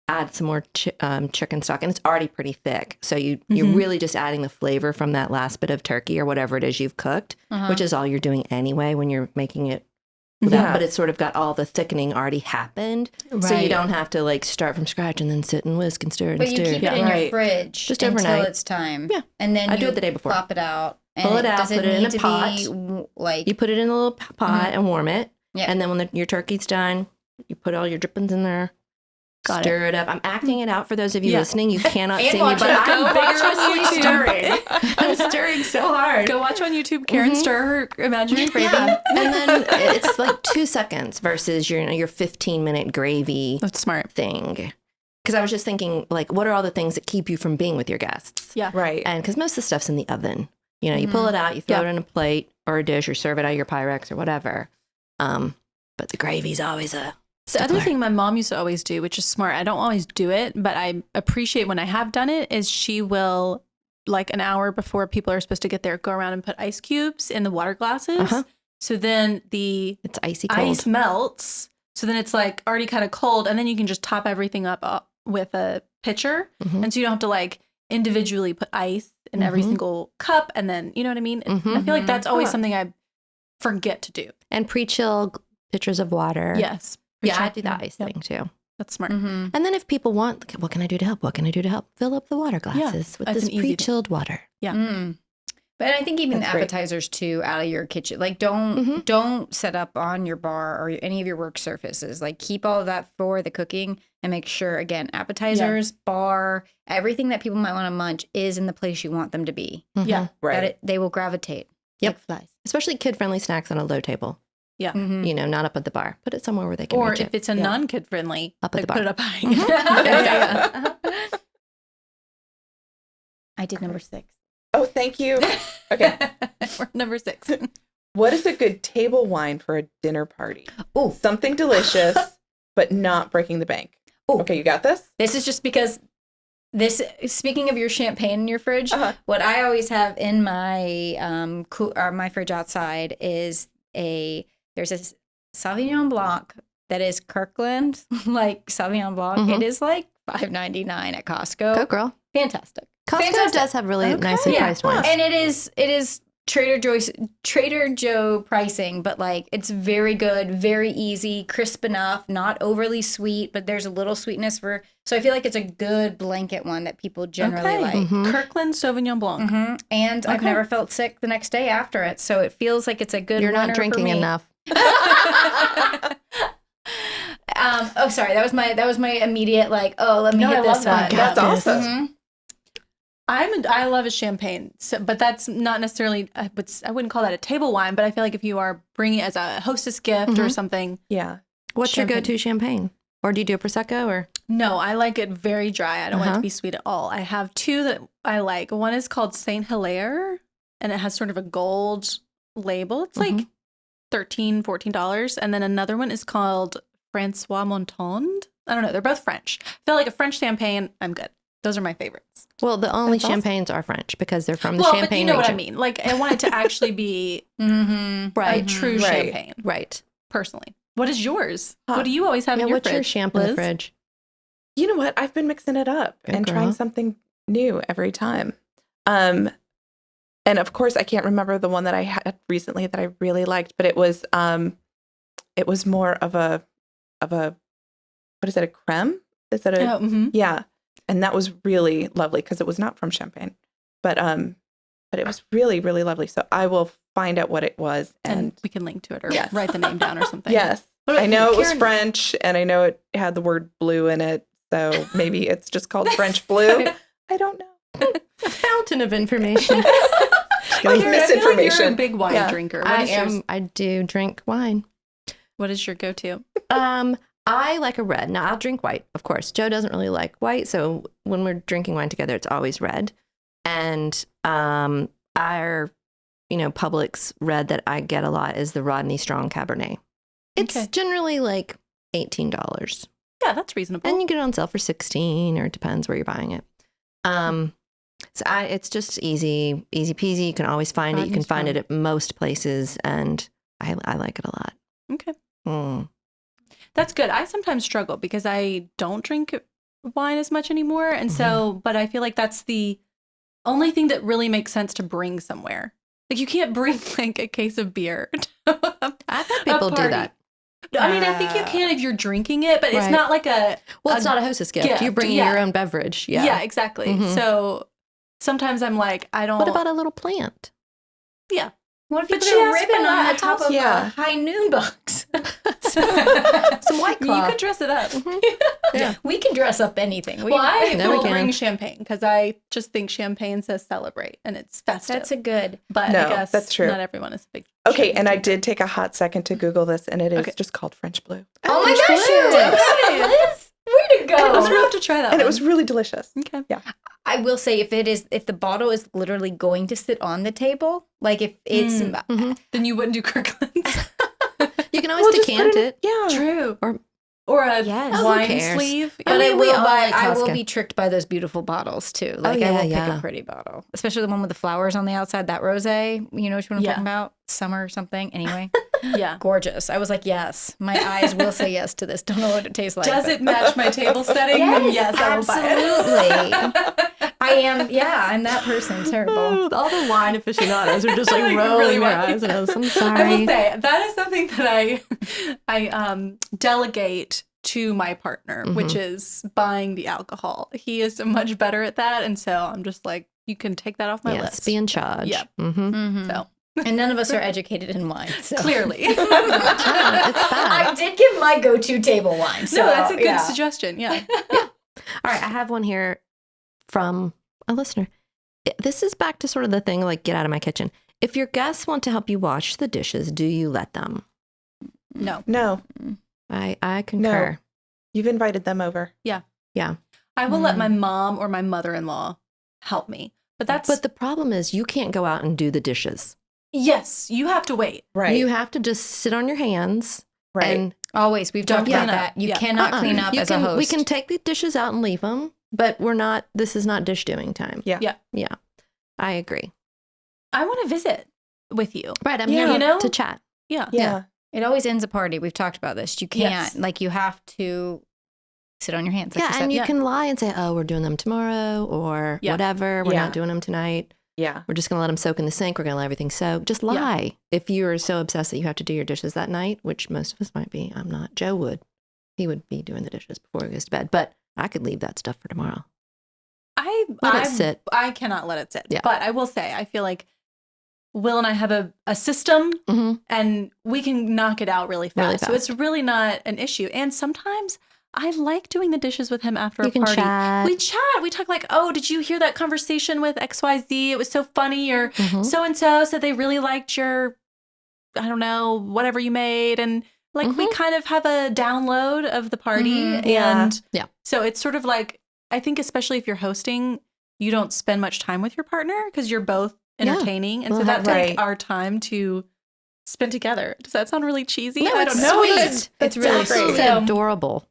[SPEAKER 2] add some more chicken stock, and it's already pretty thick. So you're really just adding the flavor from that last bit of turkey or whatever it is you've cooked, which is all you're doing anyway when you're making it. But it's sort of got all the thickening already happened. So you don't have to like start from scratch and then sit and whisk and stir and
[SPEAKER 4] But
[SPEAKER 2] stir.
[SPEAKER 4] you keep it in your fridge
[SPEAKER 2] Just
[SPEAKER 4] until
[SPEAKER 2] overnight.
[SPEAKER 4] it's time.
[SPEAKER 2] Yeah.
[SPEAKER 4] And then
[SPEAKER 2] I do it the day before.
[SPEAKER 4] Pop it out.
[SPEAKER 2] Pull it out,
[SPEAKER 4] does
[SPEAKER 2] put it in
[SPEAKER 4] need
[SPEAKER 2] a
[SPEAKER 4] to
[SPEAKER 2] pot.
[SPEAKER 4] be, like,
[SPEAKER 2] You put it in a little pot and warm it.
[SPEAKER 4] Yeah.
[SPEAKER 2] And then when your turkey's done, you put all your drippings in there.
[SPEAKER 1] Got
[SPEAKER 2] Stir it up. I'm acting it out for those of you listening. You cannot
[SPEAKER 4] And
[SPEAKER 2] see me,
[SPEAKER 4] watch
[SPEAKER 2] but
[SPEAKER 4] it.
[SPEAKER 2] I'm
[SPEAKER 1] Go watch on
[SPEAKER 2] vigorously
[SPEAKER 1] YouTube.
[SPEAKER 2] stirring. I'm stirring so hard.
[SPEAKER 1] Go watch on YouTube. Karen stir her imaginary gravy.
[SPEAKER 2] Yeah. And then it's like 2 seconds versus your 15-minute gravy
[SPEAKER 1] That's smart.
[SPEAKER 2] thing. Because I was just thinking, like, what are all the things that keep you from being with your guests?
[SPEAKER 1] Yeah.
[SPEAKER 3] Right.
[SPEAKER 2] And because most of the stuff's in the oven. You pull it out, you throw it in a plate or a dish or serve it out of your Pyrex or whatever. But the gravy's always a
[SPEAKER 1] The other thing my mom used to always do, which is smart, I don't always do it, but I appreciate when I have done it, is she will, like an hour before people are supposed to get there, go around and put ice cubes in the water glasses. So then
[SPEAKER 2] it's icy cold.
[SPEAKER 1] ice melts. So then it's like already kind of cold. And then you can just top everything up with a pitcher. And so you don't have to like individually put ice in every single cup. And then, you know what I mean? I feel like that's always something I forget to do.
[SPEAKER 2] And pre-chill pitchers of water.
[SPEAKER 1] Yes.
[SPEAKER 2] Yeah, I do the ice thing too.
[SPEAKER 1] That's smart.
[SPEAKER 2] And then if people want, what can I do to help? What can I do to help? Fill up the water glasses with
[SPEAKER 1] that's
[SPEAKER 2] this
[SPEAKER 1] an easy
[SPEAKER 2] pre-chilled water.
[SPEAKER 1] Yeah.
[SPEAKER 4] But I think even
[SPEAKER 3] That's
[SPEAKER 4] the
[SPEAKER 3] great.
[SPEAKER 4] appetizers too, out of your kitchen, like don't set up on your bar or any of your work surfaces. Like keep all of that for the cooking and make sure, again, appetizers, bar, everything that people might want to munch is in the place you want them to be.
[SPEAKER 1] Yeah.
[SPEAKER 3] Right.
[SPEAKER 4] They will gravitate.
[SPEAKER 2] Yep.
[SPEAKER 4] Like flies.
[SPEAKER 2] Especially kid-friendly snacks on a low table.
[SPEAKER 1] Yeah.
[SPEAKER 2] Not up at the bar. Put it somewhere where they can
[SPEAKER 1] Or
[SPEAKER 2] reach
[SPEAKER 1] if
[SPEAKER 2] it.
[SPEAKER 1] it's a non-kid friendly,
[SPEAKER 2] Up at the
[SPEAKER 1] put
[SPEAKER 2] bar.
[SPEAKER 1] it up high.
[SPEAKER 4] I did number 6.
[SPEAKER 3] Oh, thank you. Okay.
[SPEAKER 1] We're number 6.
[SPEAKER 3] What is a good table wine for a dinner party?
[SPEAKER 4] Oh,
[SPEAKER 3] Something delicious, but not breaking the bank.
[SPEAKER 4] Oh.
[SPEAKER 3] Okay, you got this?
[SPEAKER 4] this is just because speaking of your champagne in your fridge, what I always have in my my fridge outside is there's a Sauvignon Blanc that is Kirkland, like Sauvignon Blanc. It is like $5.99 at Costco.
[SPEAKER 2] Go, girl.
[SPEAKER 4] Fantastic.
[SPEAKER 2] Costco
[SPEAKER 4] Fantastic.
[SPEAKER 2] does have really nicely priced wines.
[SPEAKER 4] And it is Trader Joe pricing, but like it's very good, very easy, crisp enough, not overly sweet, but there's a little sweetness so I feel like it's a good blanket one that people generally like.
[SPEAKER 1] Kirkland Sauvignon Blanc.
[SPEAKER 4] And I've never felt sick the next day after it, so it feels like it's a good.
[SPEAKER 2] You're not
[SPEAKER 4] winner for
[SPEAKER 2] drinking
[SPEAKER 4] me.
[SPEAKER 2] enough.
[SPEAKER 4] Sorry, that was my immediate like. Oh, let me hit this one.
[SPEAKER 3] That's awesome.
[SPEAKER 4] Mhm.
[SPEAKER 1] I love a champagne, but that's not necessarily. I wouldn't call that a table wine, but I feel like if you are bringing it as a hostess gift or something.
[SPEAKER 3] Yeah.
[SPEAKER 2] What's your go-to champagne? Or do you do a Prosecco or?
[SPEAKER 1] No, I like it very dry. I don't want it to be sweet at all. I have 2 that I like. One is called Saint Hilaire, and it has sort of a gold label. It's like $13, $14. And then another one is called Francois Montand. I don't know. They're both French. I feel like a French champagne, I'm good. Those are my favorites.
[SPEAKER 2] Well, the only
[SPEAKER 1] That's awesome.
[SPEAKER 2] champagnes are French because they're from the
[SPEAKER 1] Well,
[SPEAKER 2] Champagne
[SPEAKER 1] but you know what I
[SPEAKER 2] region.
[SPEAKER 1] mean. Like, I want it to actually be
[SPEAKER 2] Right.
[SPEAKER 1] a true
[SPEAKER 3] Right.
[SPEAKER 1] champagne,
[SPEAKER 2] Right.
[SPEAKER 1] personally. What is yours? What do you always have
[SPEAKER 2] Yeah,
[SPEAKER 1] in your
[SPEAKER 2] what's
[SPEAKER 1] fridge?
[SPEAKER 2] your champ in the
[SPEAKER 1] Liz?
[SPEAKER 2] fridge?
[SPEAKER 3] You know what? I've been mixing it up
[SPEAKER 2] Good
[SPEAKER 3] and
[SPEAKER 2] girl.
[SPEAKER 3] trying something new every time. And of course, I can't remember the one that I had recently that I really liked, but it was more of a what is it, a creme? Is that a yeah? And that was really lovely because it was not from Champagne, but it was really, really lovely. So I will find out what it was, and
[SPEAKER 1] we can link to it or write the name down or something.
[SPEAKER 3] Yes, I know it was French, and I know it had the word blue in it, so maybe it's just called French blue. I don't know.
[SPEAKER 2] A fountain of information.
[SPEAKER 3] Misinformation.
[SPEAKER 1] Like you're a big wine drinker. What is yours?
[SPEAKER 2] I do drink wine.
[SPEAKER 1] What is your go-to?
[SPEAKER 2] I like a red. Now, I'll drink white, of course. Joe doesn't really like white, so when we're drinking wine together, it's always red. And our, Publix red that I get a lot is the Rodney Strong Cabernet. It's generally like $18.
[SPEAKER 1] Yeah, that's reasonable.
[SPEAKER 2] And you get it on sale for $16, or it depends where you're buying it. So it's just easy peasy. You can always find it. You can find it at most places, and I like it a lot.
[SPEAKER 1] Okay. That's good. I sometimes struggle because I don't drink wine as much anymore. And so, but I feel like that's the only thing that really makes sense to bring somewhere. Like you can't bring like a case of beer.
[SPEAKER 2] I've had people do that.
[SPEAKER 1] I mean, I think you can if you're drinking it, but it's not like
[SPEAKER 2] it's not a hostess gift. You're bringing your own beverage. Yeah.
[SPEAKER 1] Yeah, exactly. So sometimes I'm like, I don't.
[SPEAKER 2] What about a little plant?
[SPEAKER 1] Yeah.
[SPEAKER 4] What if you put a ribbon on the top of a high noon box?
[SPEAKER 2] Some White Claw.
[SPEAKER 1] You could dress it up.
[SPEAKER 4] Yeah. We can dress up anything.
[SPEAKER 1] I will bring champagne because I just think champagne says celebrate and it's festive.
[SPEAKER 4] That's a good.
[SPEAKER 1] But I guess that's true. Not everyone is a big.
[SPEAKER 3] Okay, and I did take a hot second to Google this, and it is just called French Blue.
[SPEAKER 4] Oh my gosh, you did, Liz! Way to go!
[SPEAKER 1] I was have to try that.
[SPEAKER 3] And it was really delicious.
[SPEAKER 1] Okay.
[SPEAKER 3] Yeah.
[SPEAKER 4] I will say if the bottle is literally going to sit on the table, like if it's
[SPEAKER 1] then you wouldn't do Kirkland's.
[SPEAKER 2] You can always decant it.
[SPEAKER 3] Yeah.
[SPEAKER 1] True. Or a wine sleeve.
[SPEAKER 4] But I will be tricked by those beautiful bottles too. Like I will pick a pretty bottle, especially the one with the flowers on the outside. That rosé, you know which one I'm talking about? Summer or something. Anyway, gorgeous. I was like, yes, my eyes will say yes to this. Don't know what it tastes like.
[SPEAKER 1] Does it match my table setting? Yes, I will buy it.
[SPEAKER 4] Absolutely. I am. Yeah, I'm that person. Terrible.
[SPEAKER 2] All the wine aficionados are just like rolling their eyes. And I'm sorry.
[SPEAKER 1] I will say that is something that I delegate to my partner, which is buying the alcohol. He is much better at that, and so I'm just like, you can take that off my list.
[SPEAKER 2] Be in charge.
[SPEAKER 1] Yeah.
[SPEAKER 2] So.
[SPEAKER 4] And none of us are educated in wine. So.
[SPEAKER 1] Clearly.
[SPEAKER 2] It's bad.
[SPEAKER 4] I did give my go-to table wine. So,
[SPEAKER 1] no, that's a good suggestion. Yeah.
[SPEAKER 2] All right. I have one here from a listener. This is back to sort of the thing like, get out of my kitchen. If your guests want to help you wash the dishes, do you let them?
[SPEAKER 1] No.
[SPEAKER 2] I concur.
[SPEAKER 3] No. You've invited them over.
[SPEAKER 1] Yeah.
[SPEAKER 2] I
[SPEAKER 1] will let my mom or my mother-in-law help me. But
[SPEAKER 2] the problem is you can't go out and do the dishes.
[SPEAKER 1] Yes, you have to wait.
[SPEAKER 3] Right.
[SPEAKER 2] You have to just sit on your hands.
[SPEAKER 3] Right.
[SPEAKER 2] And
[SPEAKER 4] always. We've talked about that. You cannot clean up as a host.
[SPEAKER 2] We can take the dishes out and leave them, but this is not dish doing time.
[SPEAKER 3] Yeah.
[SPEAKER 2] I agree.
[SPEAKER 1] I want to visit with you.
[SPEAKER 2] Right. I'm here to chat.
[SPEAKER 1] Yeah.
[SPEAKER 4] It always ends a party. We've talked about this. You can't, you have to sit on your hands. Like
[SPEAKER 2] and you can lie and say, oh, we're doing them tomorrow or whatever. We're not doing them tonight.
[SPEAKER 3] Yeah.
[SPEAKER 2] We're just going to let them soak in the sink. We're going to let everything soak. Just lie. If you're so obsessed that you have to do your dishes that night, which most of us might be. I'm not. Joe would. He would be doing the dishes before he goes to bed. But I could leave that stuff for tomorrow. Let it sit.
[SPEAKER 1] I cannot let it sit. Yeah. But I will say, I feel like Will and I have a system and we can knock it out really fast. So it's really not an issue. And sometimes I like doing the dishes with him after a party.
[SPEAKER 2] Chat.
[SPEAKER 1] We chat. We talk like, oh, did you hear that conversation with XYZ? It was so funny. Or so-and-so said they really liked your, I don't know, whatever you made. And like we kind of have a download of the party. And so it's sort of like, I think especially if you're hosting, you don't spend much time with your partner because you're both entertaining. And so that's like our time to spend together. Does that sound really cheesy?
[SPEAKER 2] No,
[SPEAKER 1] I don't know.
[SPEAKER 4] It's really
[SPEAKER 2] absolutely adorable.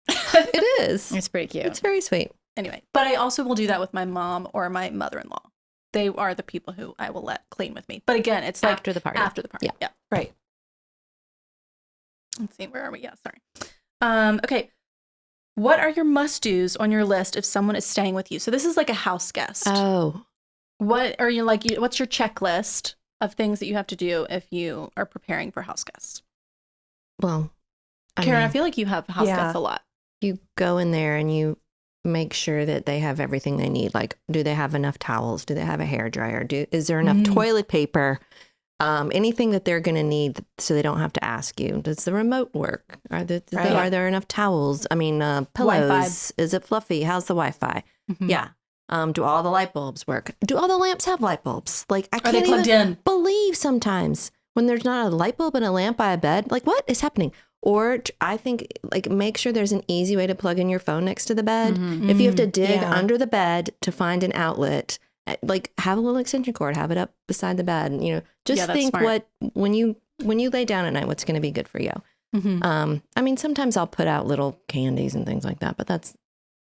[SPEAKER 2] It is.
[SPEAKER 4] It's pretty cute.
[SPEAKER 2] It's very sweet.
[SPEAKER 1] Anyway, but I also will do that with my mom or my mother-in-law. They are the people who I will let clean with me. But again, it's like
[SPEAKER 2] after the party.
[SPEAKER 1] Yeah.
[SPEAKER 3] Right.
[SPEAKER 1] Let's see. Where are we? Yeah. Sorry. Okay. What are your must-dos on your list if someone is staying with you? So this is like a house guest.
[SPEAKER 2] Oh.
[SPEAKER 1] What are you like? What's your checklist of things that you have to do if you are preparing for house guests?
[SPEAKER 2] Well,
[SPEAKER 1] Karen, I feel like you have house guests a lot.
[SPEAKER 2] You go in there and you make sure that they have everything they need. Like, do they have enough towels? Do they have a hairdryer? Is there enough toilet paper? Anything that they're going to need so they don't have to ask you. Does the remote work? Are there enough towels? I mean, pillows. Wi-Fi. Is it fluffy? How's the Wi-Fi? Yeah. Do all the light bulbs work? Do all the lamps have light bulbs? Like, I can't even believe sometimes when there's not a light bulb and a lamp by a bed. Like, what is happening? Or I think, like, make sure there's an easy way to plug in your phone next to the bed. If you have to dig under the bed to find an outlet, like, have a little extension cord, have it up beside the bed. And, just think smart. when you lay down at night, what's going to be good for you. I mean, sometimes I'll put out little candies and things like that, but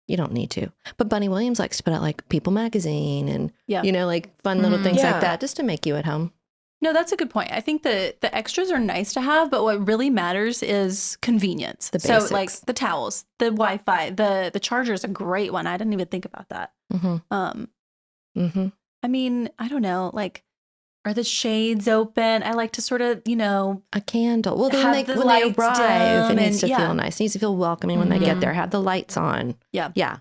[SPEAKER 2] you don't need to. But Bunny Williams likes to put out like People magazine and, like fun little things like that just to make you at home.
[SPEAKER 1] No, that's a good point. I think the extras are nice to have, but what really matters is convenience. The basics. So like the towels, the Wi-Fi, the charger is a great one. I didn't even think about that. I mean, I don't know, like, are the shades open? I like to sort of,
[SPEAKER 2] a candle. Well, then when they arrive, it needs to feel nice. It needs to feel welcoming when they get there. Have the lights on. Yeah.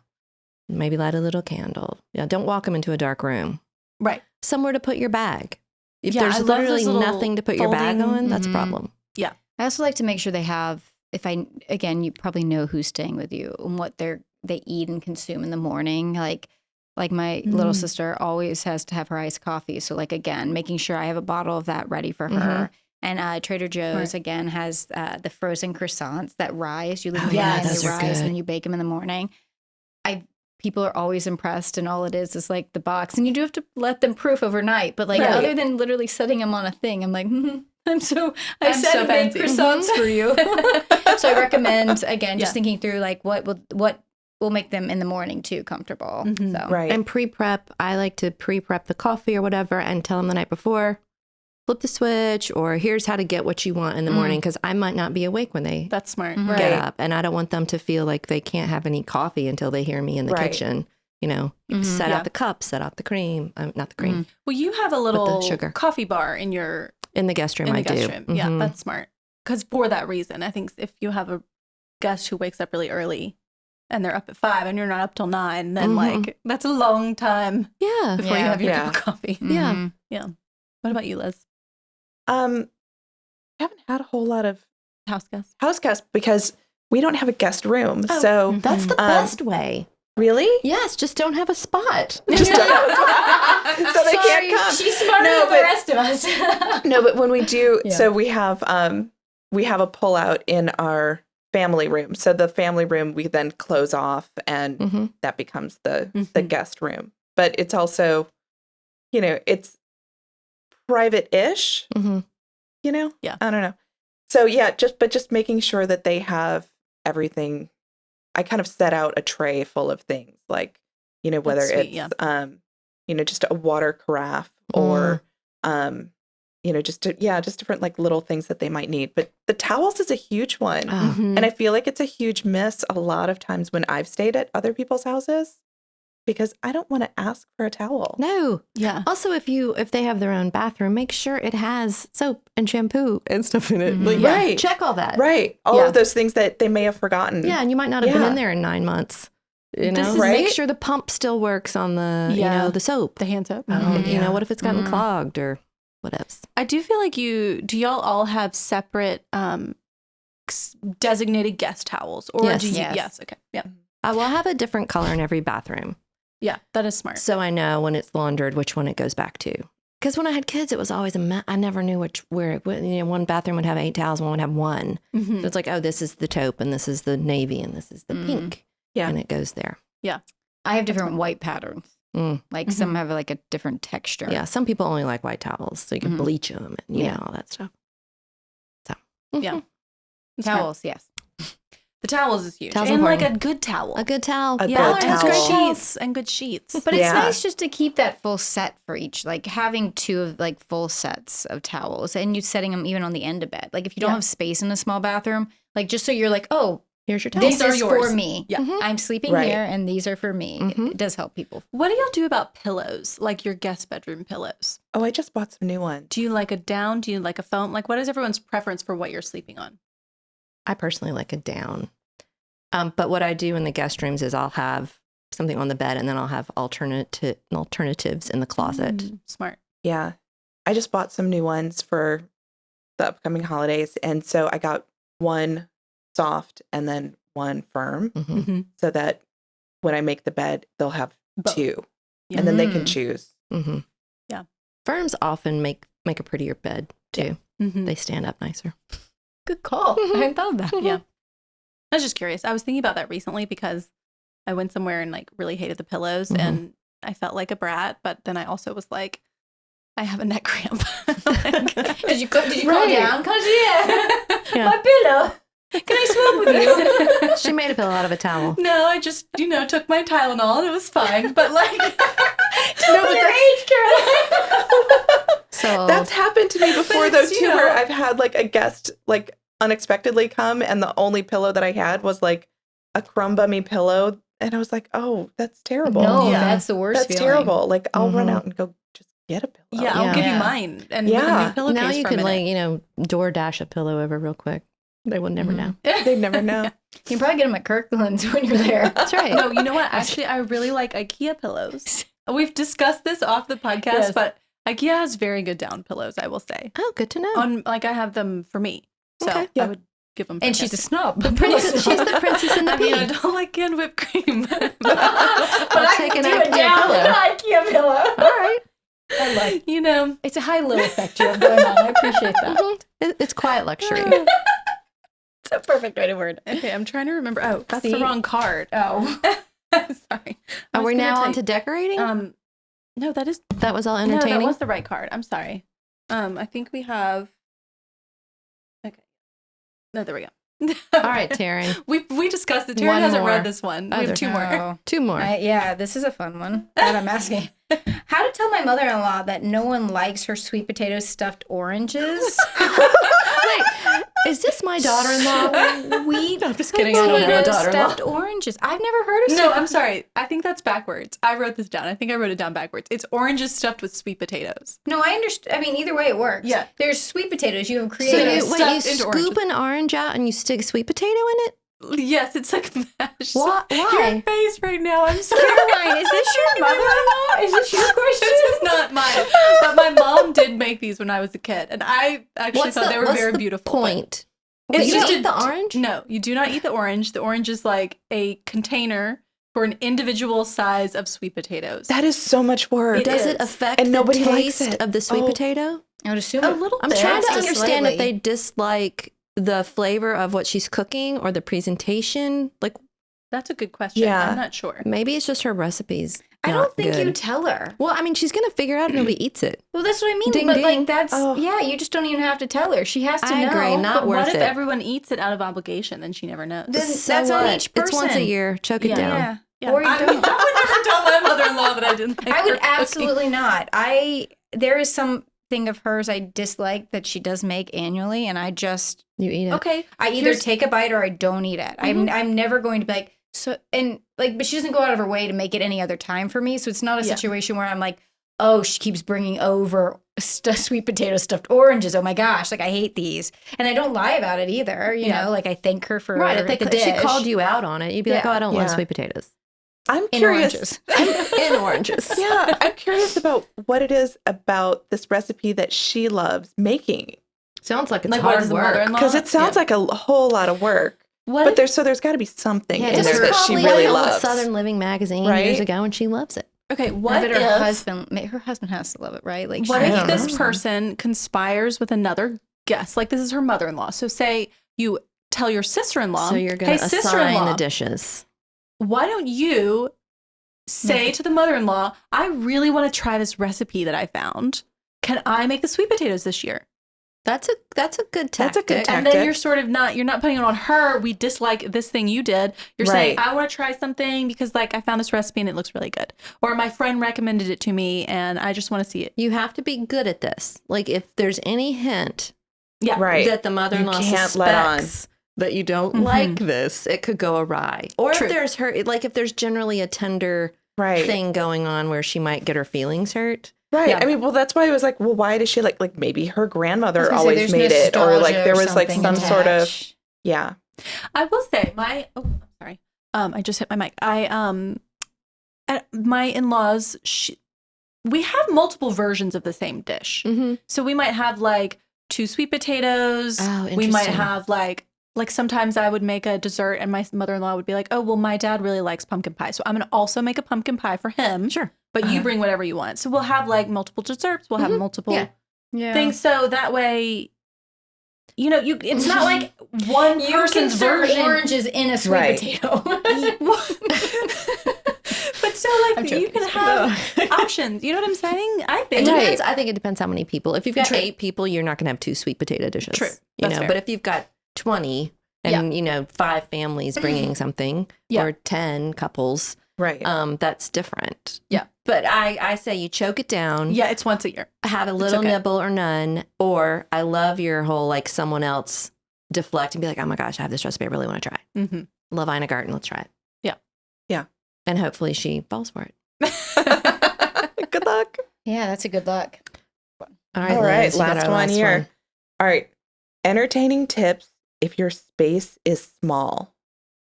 [SPEAKER 2] Maybe light a little candle. Yeah. Don't walk them into a dark room.
[SPEAKER 1] Right.
[SPEAKER 2] Somewhere to put your bag. If there's literally nothing to put your bag on, that's a problem. Yeah.
[SPEAKER 4] I also like to make sure they have, you probably know who's staying with you and what they eat and consume in the morning. Like my little sister always has to have her iced coffee. So like, again, making sure I have a bottle of that ready for her. And Trader Joe's, again, has the frozen croissants that rise. You leave them and they rise and you bake them in the morning. People are always impressed, and all it is like the box. And you do have to let them proof overnight. But like, other than literally setting them on a thing, I'm like, I said to make croissants for you. So I recommend, again, just thinking through like what will make them in the morning too comfortable. So.
[SPEAKER 2] Right. And pre-prep, I like to pre-prep the coffee or whatever and tell them the night before, flip the switch, or here's how to get what you want in the morning, because I might not be awake when they
[SPEAKER 1] That's smart.
[SPEAKER 2] Get up. And I don't want them to feel like they can't have any coffee until they hear me in the kitchen. Set out the cups, set out the cream, not the cream.
[SPEAKER 1] Well, you have a little coffee bar in
[SPEAKER 2] the guest room. I do.
[SPEAKER 1] Yeah, that's smart. Because for that reason, I think if you have a guest who wakes up really early and they're up at 5 and you're not up till 9, then like that's a long time.
[SPEAKER 2] Yeah.
[SPEAKER 1] Before you have your cup of coffee.
[SPEAKER 2] Yeah.
[SPEAKER 1] Yeah. What about you, Liz?
[SPEAKER 3] I haven't had a whole lot of
[SPEAKER 1] house
[SPEAKER 3] guests because we don't have a guest room. So
[SPEAKER 2] that's the best way.
[SPEAKER 3] Really?
[SPEAKER 2] Yes, just don't have a spot.
[SPEAKER 3] Just don't have a spot. So they can't come.
[SPEAKER 4] She's smarter than the rest of us.
[SPEAKER 3] No, but when we do, so we have a pull out in our family room. So the family room we then close off, and that becomes the guest room. But it's also, it's private-ish.
[SPEAKER 1] Yeah.
[SPEAKER 3] I don't know. So just making sure that they have everything. I kind of set out a tray full of things, like, whether it's just a water carafe or just different like little things that they might need. But the towels is a huge one. And I feel like it's a huge miss a lot of times when I've stayed at other people's houses, because I don't want to ask for a towel.
[SPEAKER 2] No.
[SPEAKER 1] Yeah.
[SPEAKER 2] Also, if they have their own bathroom, make sure it has soap and shampoo and stuff in it. Like, check all that.
[SPEAKER 3] Right. All of those things that they may have forgotten.
[SPEAKER 2] Yeah, and you might not have been in there in 9 months. Make sure the pump still works on the the soap,
[SPEAKER 1] the hand soap.
[SPEAKER 2] What if it's gotten clogged or what else?
[SPEAKER 1] I do feel like do y'all all have separate designated guest towels, or
[SPEAKER 2] yes.
[SPEAKER 1] do you?
[SPEAKER 2] Yes.
[SPEAKER 1] Yes. Okay. Yeah.
[SPEAKER 2] I will have a different color in every bathroom.
[SPEAKER 1] Yeah, that is smart.
[SPEAKER 2] So I know when it's laundered which one it goes back to. Because when I had kids, it was always I never knew one bathroom would have 8 towels, one would have 1. So it's like, oh, this is the taupe, and this is the navy, and this is the pink. Yeah, and it goes there.
[SPEAKER 1] Yeah,
[SPEAKER 4] I have different white patterns. Like some have like a different texture.
[SPEAKER 2] Yeah, some people only like white towels, so you can bleach them and all that stuff. So
[SPEAKER 1] yeah,
[SPEAKER 4] towels, yes.
[SPEAKER 1] The towels is huge.
[SPEAKER 2] Towels
[SPEAKER 1] and
[SPEAKER 2] important.
[SPEAKER 1] Like a good towel.
[SPEAKER 2] A good towel.
[SPEAKER 3] Good towel.
[SPEAKER 1] Good sheets and good sheets.
[SPEAKER 4] But it's nice just to keep that full set for each, like having 2 of like full sets of towels, and you setting them even on the end of bed. Like if you don't have space in a small bathroom, like just so you're like, oh,
[SPEAKER 2] Here's your towel.
[SPEAKER 4] This
[SPEAKER 1] are
[SPEAKER 4] is
[SPEAKER 1] yours.
[SPEAKER 4] for me.
[SPEAKER 1] Yeah.
[SPEAKER 4] I'm sleeping
[SPEAKER 3] Right.
[SPEAKER 4] here, and these are for me. It does help people.
[SPEAKER 1] What do y'all do about pillows, like your guest bedroom pillows?
[SPEAKER 3] Oh, I just bought some new ones.
[SPEAKER 1] Do you like a down? Do you like a foam? Like, what is everyone's preference for what you're sleeping on?
[SPEAKER 2] I personally like a down. But what I do in the guest rooms is I'll have something on the bed and then I'll have alternatives in the closet.
[SPEAKER 1] Smart.
[SPEAKER 3] Yeah. I just bought some new ones for the upcoming holidays. And so I got one soft and then one firm so that when I make the bed, they'll have
[SPEAKER 1] Both.
[SPEAKER 3] two.
[SPEAKER 1] Yeah.
[SPEAKER 3] And then they can choose.
[SPEAKER 1] Yeah.
[SPEAKER 2] Firms often make a prettier bed too. They stand up nicer.
[SPEAKER 4] Good call. I hadn't thought of that.
[SPEAKER 1] Yeah. I was just curious. I was thinking about that recently because I went somewhere and like really hated the pillows and I felt like a brat, but then I also was like, I have a neck cramp.
[SPEAKER 4] Did you call
[SPEAKER 3] Right.
[SPEAKER 4] down? Cause
[SPEAKER 2] Yeah.
[SPEAKER 4] my pillow. Can I swap with you?
[SPEAKER 2] She made a pillow out of a towel.
[SPEAKER 1] No, I just, took my Tylenol and it was fine. But like,
[SPEAKER 3] No, but
[SPEAKER 2] So
[SPEAKER 3] that's happened to me before
[SPEAKER 1] But
[SPEAKER 3] though
[SPEAKER 1] it's,
[SPEAKER 3] too, where I've had like a guest like unexpectedly come and the only pillow that I had was like a crumb bummy pillow. And I was like, oh, that's terrible.
[SPEAKER 4] No,
[SPEAKER 1] Yeah.
[SPEAKER 4] that's the worst
[SPEAKER 3] That's
[SPEAKER 4] feeling.
[SPEAKER 3] terrible. Like I'll run out and go just get a pillow.
[SPEAKER 1] yeah, I'll give you
[SPEAKER 4] Yeah.
[SPEAKER 1] mine and with a
[SPEAKER 3] Yeah.
[SPEAKER 1] new pillowcase
[SPEAKER 2] now you
[SPEAKER 1] for a
[SPEAKER 2] can
[SPEAKER 1] minute.
[SPEAKER 2] like, DoorDash a pillow over real quick. They would never know.
[SPEAKER 3] They'd never know.
[SPEAKER 4] You can probably get them at Kirkland's when you're there.
[SPEAKER 2] That's right.
[SPEAKER 1] No, you know what? Actually, I really like IKEA pillows. We've discussed this off the podcast,
[SPEAKER 4] Yes.
[SPEAKER 1] but IKEA has very good down pillows, I will say.
[SPEAKER 2] Oh, good to know.
[SPEAKER 1] I have them for me. So
[SPEAKER 2] Okay.
[SPEAKER 1] I would give them.
[SPEAKER 4] And she's a snob.
[SPEAKER 2] Princess, she's the princess in the
[SPEAKER 1] I mean, I
[SPEAKER 2] pea.
[SPEAKER 1] don't like canned whipped cream.
[SPEAKER 4] but
[SPEAKER 2] I'll take an IKEA pillow.
[SPEAKER 4] IKEA pillow.
[SPEAKER 2] All right.
[SPEAKER 4] I like.
[SPEAKER 1] you
[SPEAKER 4] It's a high-low effect you have going on. I appreciate that.
[SPEAKER 2] It's quiet luxury.
[SPEAKER 4] It's a perfect way to word it.
[SPEAKER 1] Okay, I'm trying to remember. Oh, that's
[SPEAKER 4] See?
[SPEAKER 1] the wrong card.
[SPEAKER 4] Oh.
[SPEAKER 1] Sorry. I
[SPEAKER 2] Are
[SPEAKER 1] was
[SPEAKER 2] we
[SPEAKER 1] gonna
[SPEAKER 2] now
[SPEAKER 1] tell
[SPEAKER 2] on
[SPEAKER 1] you-
[SPEAKER 2] to decorating?
[SPEAKER 1] No, that is
[SPEAKER 2] That was all
[SPEAKER 1] no,
[SPEAKER 2] entertaining.
[SPEAKER 1] that was the right card. I'm sorry. I think we have. Okay. No, there we go.
[SPEAKER 2] All right, Taryn.
[SPEAKER 1] We discussed it. Taryn
[SPEAKER 2] One
[SPEAKER 1] hasn't
[SPEAKER 2] more.
[SPEAKER 1] read this one. We
[SPEAKER 2] Other-
[SPEAKER 1] have two more.
[SPEAKER 4] Oh.
[SPEAKER 2] Two more.
[SPEAKER 4] Yeah, this is a fun one that I'm asking. How to tell my mother-in-law that no one likes her sweet potato stuffed oranges?
[SPEAKER 2] Wait, is this my daughter-in-law?
[SPEAKER 4] I'm
[SPEAKER 2] just kidding, I don't have a daughter-in-law.
[SPEAKER 4] Stuffed oranges. I've never heard of
[SPEAKER 1] No,
[SPEAKER 4] stuffed.
[SPEAKER 1] I'm sorry. I think that's backwards. I wrote this down. I think I wrote it down backwards. It's oranges stuffed with sweet potatoes.
[SPEAKER 4] No, I understand. I mean, either way it works.
[SPEAKER 1] Yeah.
[SPEAKER 4] There's sweet potatoes. You have
[SPEAKER 2] So
[SPEAKER 4] created.
[SPEAKER 2] you
[SPEAKER 1] stuffed into
[SPEAKER 2] scoop
[SPEAKER 1] oranges.
[SPEAKER 2] an orange out and you stick sweet potato in it?
[SPEAKER 1] Yes, it's like mashed.
[SPEAKER 2] Why?
[SPEAKER 1] Your face right now. I'm sorry.
[SPEAKER 4] Caroline, is this your mother-in-law? Is this your question?
[SPEAKER 1] This is not mine. But my mom did make these when I was a kid, and I actually thought they were very beautiful. but-
[SPEAKER 2] Point.
[SPEAKER 1] It's
[SPEAKER 2] You
[SPEAKER 1] just
[SPEAKER 2] eat the orange?
[SPEAKER 1] No, you do not eat the orange. The orange is like a container for an individual size of sweet potatoes.
[SPEAKER 3] That is so much work.
[SPEAKER 2] Does
[SPEAKER 1] is.
[SPEAKER 2] it affect
[SPEAKER 3] And
[SPEAKER 2] the
[SPEAKER 3] nobody likes
[SPEAKER 2] taste
[SPEAKER 3] it.
[SPEAKER 2] of the sweet
[SPEAKER 3] Oh.
[SPEAKER 2] potato?
[SPEAKER 4] I would assume
[SPEAKER 1] A little
[SPEAKER 2] I'm
[SPEAKER 1] bit.
[SPEAKER 2] trying to
[SPEAKER 4] Just
[SPEAKER 2] understand if
[SPEAKER 4] slightly.
[SPEAKER 2] they dislike the flavor of what she's cooking or the presentation. Like,
[SPEAKER 1] That's a good question.
[SPEAKER 3] Yeah.
[SPEAKER 1] I'm not sure.
[SPEAKER 2] maybe it's just her recipes.
[SPEAKER 4] I
[SPEAKER 2] not
[SPEAKER 4] don't think
[SPEAKER 2] good.
[SPEAKER 4] you tell her.
[SPEAKER 2] Well, I mean, she's going to figure out if nobody eats it.
[SPEAKER 4] Well, that's what I mean.
[SPEAKER 2] Ding,
[SPEAKER 4] but
[SPEAKER 2] ding.
[SPEAKER 4] like that's
[SPEAKER 3] Oh.
[SPEAKER 4] yeah. You just don't even have to tell her. She has to
[SPEAKER 2] I
[SPEAKER 4] know.
[SPEAKER 2] agree. Not
[SPEAKER 1] But
[SPEAKER 2] worth
[SPEAKER 1] what if
[SPEAKER 2] it.
[SPEAKER 1] everyone eats it out of obligation? Then she never knows.
[SPEAKER 4] Then
[SPEAKER 2] So
[SPEAKER 4] that's on
[SPEAKER 2] what?
[SPEAKER 4] each
[SPEAKER 2] It's once a
[SPEAKER 4] person.
[SPEAKER 2] year. Choke it
[SPEAKER 1] Yeah.
[SPEAKER 2] down.
[SPEAKER 4] Yeah.
[SPEAKER 1] Yeah.
[SPEAKER 4] Or you
[SPEAKER 1] I
[SPEAKER 4] don't.
[SPEAKER 1] would never tell my mother-in-law that I didn't like
[SPEAKER 4] I
[SPEAKER 1] her
[SPEAKER 4] would
[SPEAKER 1] cooking.
[SPEAKER 4] absolutely not. There is something of hers I dislike that she does make annually, and I
[SPEAKER 2] You eat it.
[SPEAKER 1] Okay.
[SPEAKER 4] either
[SPEAKER 1] Here's-
[SPEAKER 4] take a bite or I don't eat it. I'm never going to be like so but she doesn't go out of her way to make it any other time for me. So it's not a
[SPEAKER 1] Yeah.
[SPEAKER 4] situation where I'm like, oh, she keeps bringing over sweet potato stuffed oranges. Oh my gosh, like I hate these, and I don't lie about it either. You
[SPEAKER 1] Yeah.
[SPEAKER 4] know, like I thank her for
[SPEAKER 2] Right. If,
[SPEAKER 4] the
[SPEAKER 2] if she
[SPEAKER 4] dish.
[SPEAKER 2] called you out on it, you'd be like,
[SPEAKER 4] Yeah.
[SPEAKER 2] oh, I don't love
[SPEAKER 3] Yeah.
[SPEAKER 2] sweet potatoes.
[SPEAKER 3] I'm
[SPEAKER 4] in
[SPEAKER 3] curious.
[SPEAKER 4] oranges.
[SPEAKER 2] In oranges.
[SPEAKER 3] Yeah, I'm curious about what it is about this recipe that she loves making.
[SPEAKER 2] Sounds like it's
[SPEAKER 1] Like what
[SPEAKER 2] hard
[SPEAKER 1] is the
[SPEAKER 2] work.
[SPEAKER 1] mother-in-law?
[SPEAKER 3] Because it sounds
[SPEAKER 1] Yeah.
[SPEAKER 3] like a whole lot of work.
[SPEAKER 1] What
[SPEAKER 3] But
[SPEAKER 1] if-
[SPEAKER 3] there's got to be something
[SPEAKER 2] Yeah,
[SPEAKER 3] in
[SPEAKER 2] just
[SPEAKER 3] there that she
[SPEAKER 2] probably
[SPEAKER 3] really
[SPEAKER 2] an old
[SPEAKER 3] loves.
[SPEAKER 2] Southern Living magazine
[SPEAKER 3] Right?
[SPEAKER 2] years ago, and she loves it.
[SPEAKER 1] okay,
[SPEAKER 4] I
[SPEAKER 1] what
[SPEAKER 4] bet
[SPEAKER 1] if
[SPEAKER 4] her husband has to love it, right? Like
[SPEAKER 1] what
[SPEAKER 3] I
[SPEAKER 1] if
[SPEAKER 3] don't
[SPEAKER 1] this
[SPEAKER 3] know.
[SPEAKER 1] person conspires with another guest? Like this is her mother-in-law. So say you tell your sister-in-law,
[SPEAKER 2] So you're going
[SPEAKER 1] hey,
[SPEAKER 2] to assign
[SPEAKER 1] sister-in-law,
[SPEAKER 2] the dishes.
[SPEAKER 1] why don't you say to the mother-in-law, I really want to try this recipe that I found. Can I make the sweet potatoes this year?
[SPEAKER 2] That's a good tactic.
[SPEAKER 3] That's a good
[SPEAKER 1] And
[SPEAKER 3] tactic.
[SPEAKER 1] then you're sort of you're not putting it on her. We dislike this thing you did. You're saying,
[SPEAKER 3] Right.
[SPEAKER 1] I want to try something because like I found this recipe and it looks really good. Or my friend recommended it to me and I just want to see it.
[SPEAKER 2] You have to be good at this. Like if there's any hint
[SPEAKER 1] Yeah.
[SPEAKER 3] Right.
[SPEAKER 2] that the mother-in-law
[SPEAKER 3] You can't let on.
[SPEAKER 2] suspects that you don't like this, it could go awry. Or if there's if there's generally a tender thing going on where she might get her feelings hurt.
[SPEAKER 3] Right.
[SPEAKER 1] Yeah.
[SPEAKER 3] I mean, well, that's why I was like, well, why does she like maybe her grandmother always made it, or like there was like some sort of
[SPEAKER 1] I will say sorry. I just hit my mic. At my in-laws, we have multiple versions of the same dish. So we might have like 2 sweet potatoes.
[SPEAKER 2] Oh,
[SPEAKER 1] we might have like sometimes I would make a dessert and my mother-in-law would be like, oh, well, my dad really likes pumpkin pie. So I'm going to also make a pumpkin pie for him.
[SPEAKER 2] Sure.
[SPEAKER 1] But you bring whatever you want. So we'll have like multiple desserts. We'll have multiple things. So that way, it's not like one person's version.
[SPEAKER 4] Oranges in a sweet potato.
[SPEAKER 1] But so you can have options. You know what I'm saying? I think.
[SPEAKER 2] I think it depends how many people. If you've got 8 people, you're not going to have 2 sweet potato dishes.
[SPEAKER 1] True.
[SPEAKER 2] But if you've got 20 and 5 families bringing something or 10 couples, that's different.
[SPEAKER 1] Yeah.
[SPEAKER 2] But I say you choke it down.
[SPEAKER 1] Yeah, it's once a year.
[SPEAKER 2] Have a little nibble or none. Or I love your whole like someone else deflect and be like, oh my gosh, I have this recipe I really want to try. Love Ina Garten, let's try it.
[SPEAKER 1] Yeah.
[SPEAKER 3] Yeah.
[SPEAKER 2] And hopefully she falls for it.
[SPEAKER 3] Good luck.
[SPEAKER 4] Yeah, that's a good luck.
[SPEAKER 2] All right, Liz,
[SPEAKER 3] last one here. All right. Entertaining tips if your space is small.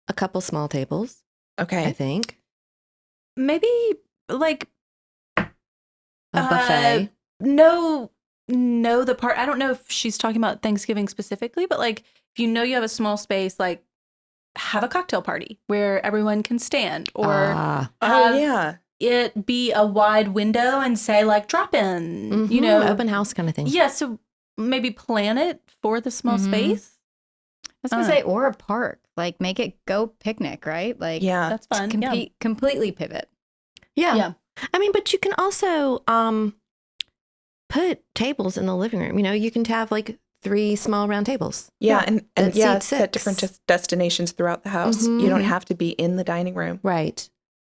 [SPEAKER 2] A couple small tables.
[SPEAKER 3] Okay.
[SPEAKER 2] I think.
[SPEAKER 1] Maybe like
[SPEAKER 2] a buffet.
[SPEAKER 1] No, the part. I don't know if she's talking about Thanksgiving specifically, but like if you have a small space, like have a cocktail party where everyone can stand, or have it be a wide window and say like drop in,
[SPEAKER 2] open house kind of thing.
[SPEAKER 1] Yeah, so maybe plan it for the small space.
[SPEAKER 4] I was gonna say, or a park, like make it go picnic, right? Like
[SPEAKER 1] that's fun.
[SPEAKER 4] Completely pivot.
[SPEAKER 2] Yeah. I mean, but you can also put tables in the living room. You can have like 3 small round tables.
[SPEAKER 3] Yeah, and set different destinations throughout the house. You don't have to be in the dining room.
[SPEAKER 2] Right.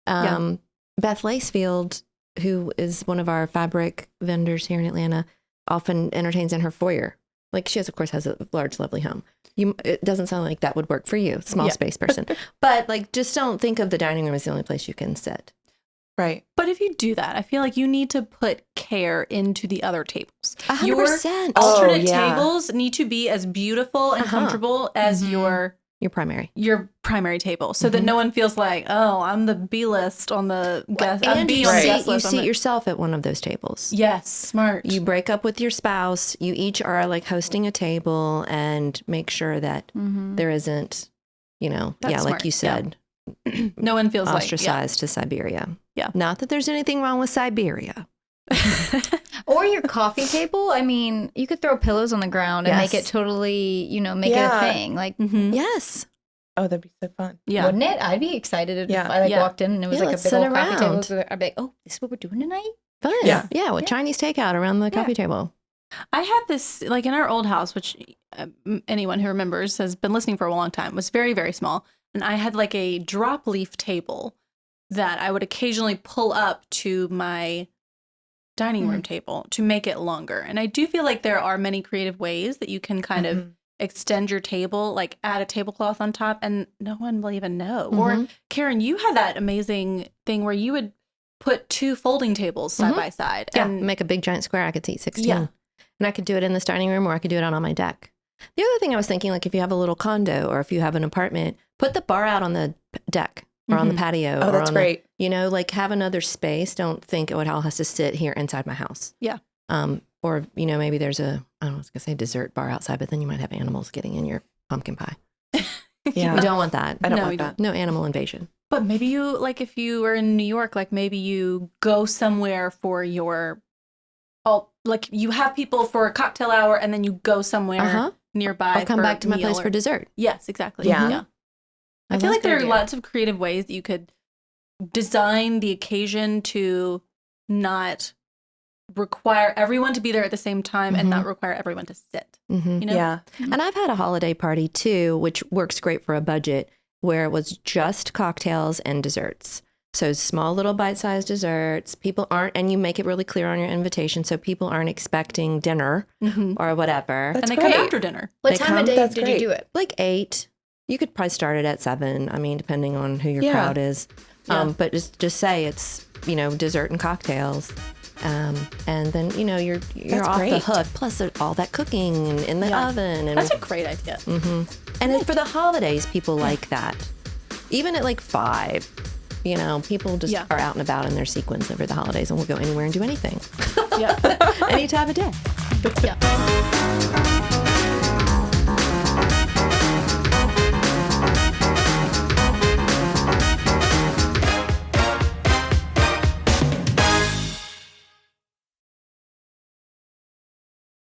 [SPEAKER 2] Beth Lacefield, who is one of our fabric vendors here in Atlanta, often entertains in her foyer. Like she, of course, has a large, lovely home. It doesn't sound like that would work for you, small space person. But like, just don't think of the dining room as the only place you can sit.
[SPEAKER 3] Right.
[SPEAKER 1] But if you do that, I feel like you need to put care into the other tables.
[SPEAKER 2] 100%.
[SPEAKER 1] Your alternate tables need to be as beautiful and comfortable as your primary table, so that no one feels like, oh, I'm the B list on the guest.
[SPEAKER 2] And
[SPEAKER 1] B on the guest
[SPEAKER 2] you
[SPEAKER 1] list.
[SPEAKER 2] seat yourself at one of those tables.
[SPEAKER 1] Yes, smart.
[SPEAKER 2] You break up with your spouse. You each are like hosting a table, and make sure that there isn't,
[SPEAKER 1] That's
[SPEAKER 2] like
[SPEAKER 1] smart.
[SPEAKER 2] you said,
[SPEAKER 1] no one feels
[SPEAKER 2] ostracized to Siberia.
[SPEAKER 1] Yeah.
[SPEAKER 2] Not that there's anything wrong with Siberia.
[SPEAKER 4] Or your coffee table. I mean, you could throw pillows on the ground and make it totally, make it a thing. Like,
[SPEAKER 2] yes.
[SPEAKER 3] Oh, that'd be so fun.
[SPEAKER 1] Yeah.
[SPEAKER 4] Wouldn't it? I'd be excited if I walked in and it was like a big old coffee table. So I'd be like, oh, this is what we're doing tonight?
[SPEAKER 2] Fun. Yeah. With Chinese takeout around the coffee table.
[SPEAKER 1] I had this, like in our old house, which anyone who remembers has been listening for a long time, was very, very small. And I had like a drop leaf table that I would occasionally pull up to my dining room table to make it longer. And I do feel like there are many creative ways that you can kind of extend your table, like add a tablecloth on top and no one will even know. Or Karen, you had that amazing thing where you would put 2 folding tables side by side.
[SPEAKER 2] And make a big giant square. I could seat 16. Yeah. And I could do it in this dining room, or I could do it on my deck. The other thing I was thinking, like if you have a little condo or if you have an apartment, put the bar out on the deck or on the patio.
[SPEAKER 3] Oh, that's great.
[SPEAKER 2] Like have another space. Don't think, it all has to sit here inside my house.
[SPEAKER 1] Yeah.
[SPEAKER 2] Or, maybe there's I was going to say dessert bar outside, but then you might have animals getting in your pumpkin pie.
[SPEAKER 3] Yeah.
[SPEAKER 2] We don't want that.
[SPEAKER 3] I don't want that.
[SPEAKER 2] No animal invasion.
[SPEAKER 1] But maybe you, like if you are in New York, like maybe you go somewhere for your, like you have people for a cocktail hour and then you go somewhere nearby.
[SPEAKER 2] I'll come back to my place for dessert.
[SPEAKER 1] Yes, exactly.
[SPEAKER 3] Yeah.
[SPEAKER 1] I feel like there are lots of creative ways that you could design the occasion to not require everyone to be there at the same time and not require everyone to sit.
[SPEAKER 3] Yeah.
[SPEAKER 2] And I've had a holiday party too, which works great for a budget, where it was just cocktails and desserts. So small little bite-sized desserts. People aren't, and you make it really clear on your invitation so people aren't expecting dinner or whatever.
[SPEAKER 3] That's
[SPEAKER 1] and they
[SPEAKER 3] great.
[SPEAKER 1] come after dinner.
[SPEAKER 4] What time of day did you do it?
[SPEAKER 2] Like 8. You could probably start it at 7. I mean, depending on who your crowd is. But just say it's, dessert and cocktails. And then, you're
[SPEAKER 3] That's
[SPEAKER 2] off
[SPEAKER 3] great.
[SPEAKER 2] the hook. Plus there's all that cooking in the oven. And,
[SPEAKER 1] That's a great idea.
[SPEAKER 2] and for the holidays, people like that. Even at like 5, people just are out and about in their sequins over the holidays and will go anywhere and do anything.
[SPEAKER 1] Yeah.
[SPEAKER 2] Any time of day.
[SPEAKER 1] Yeah.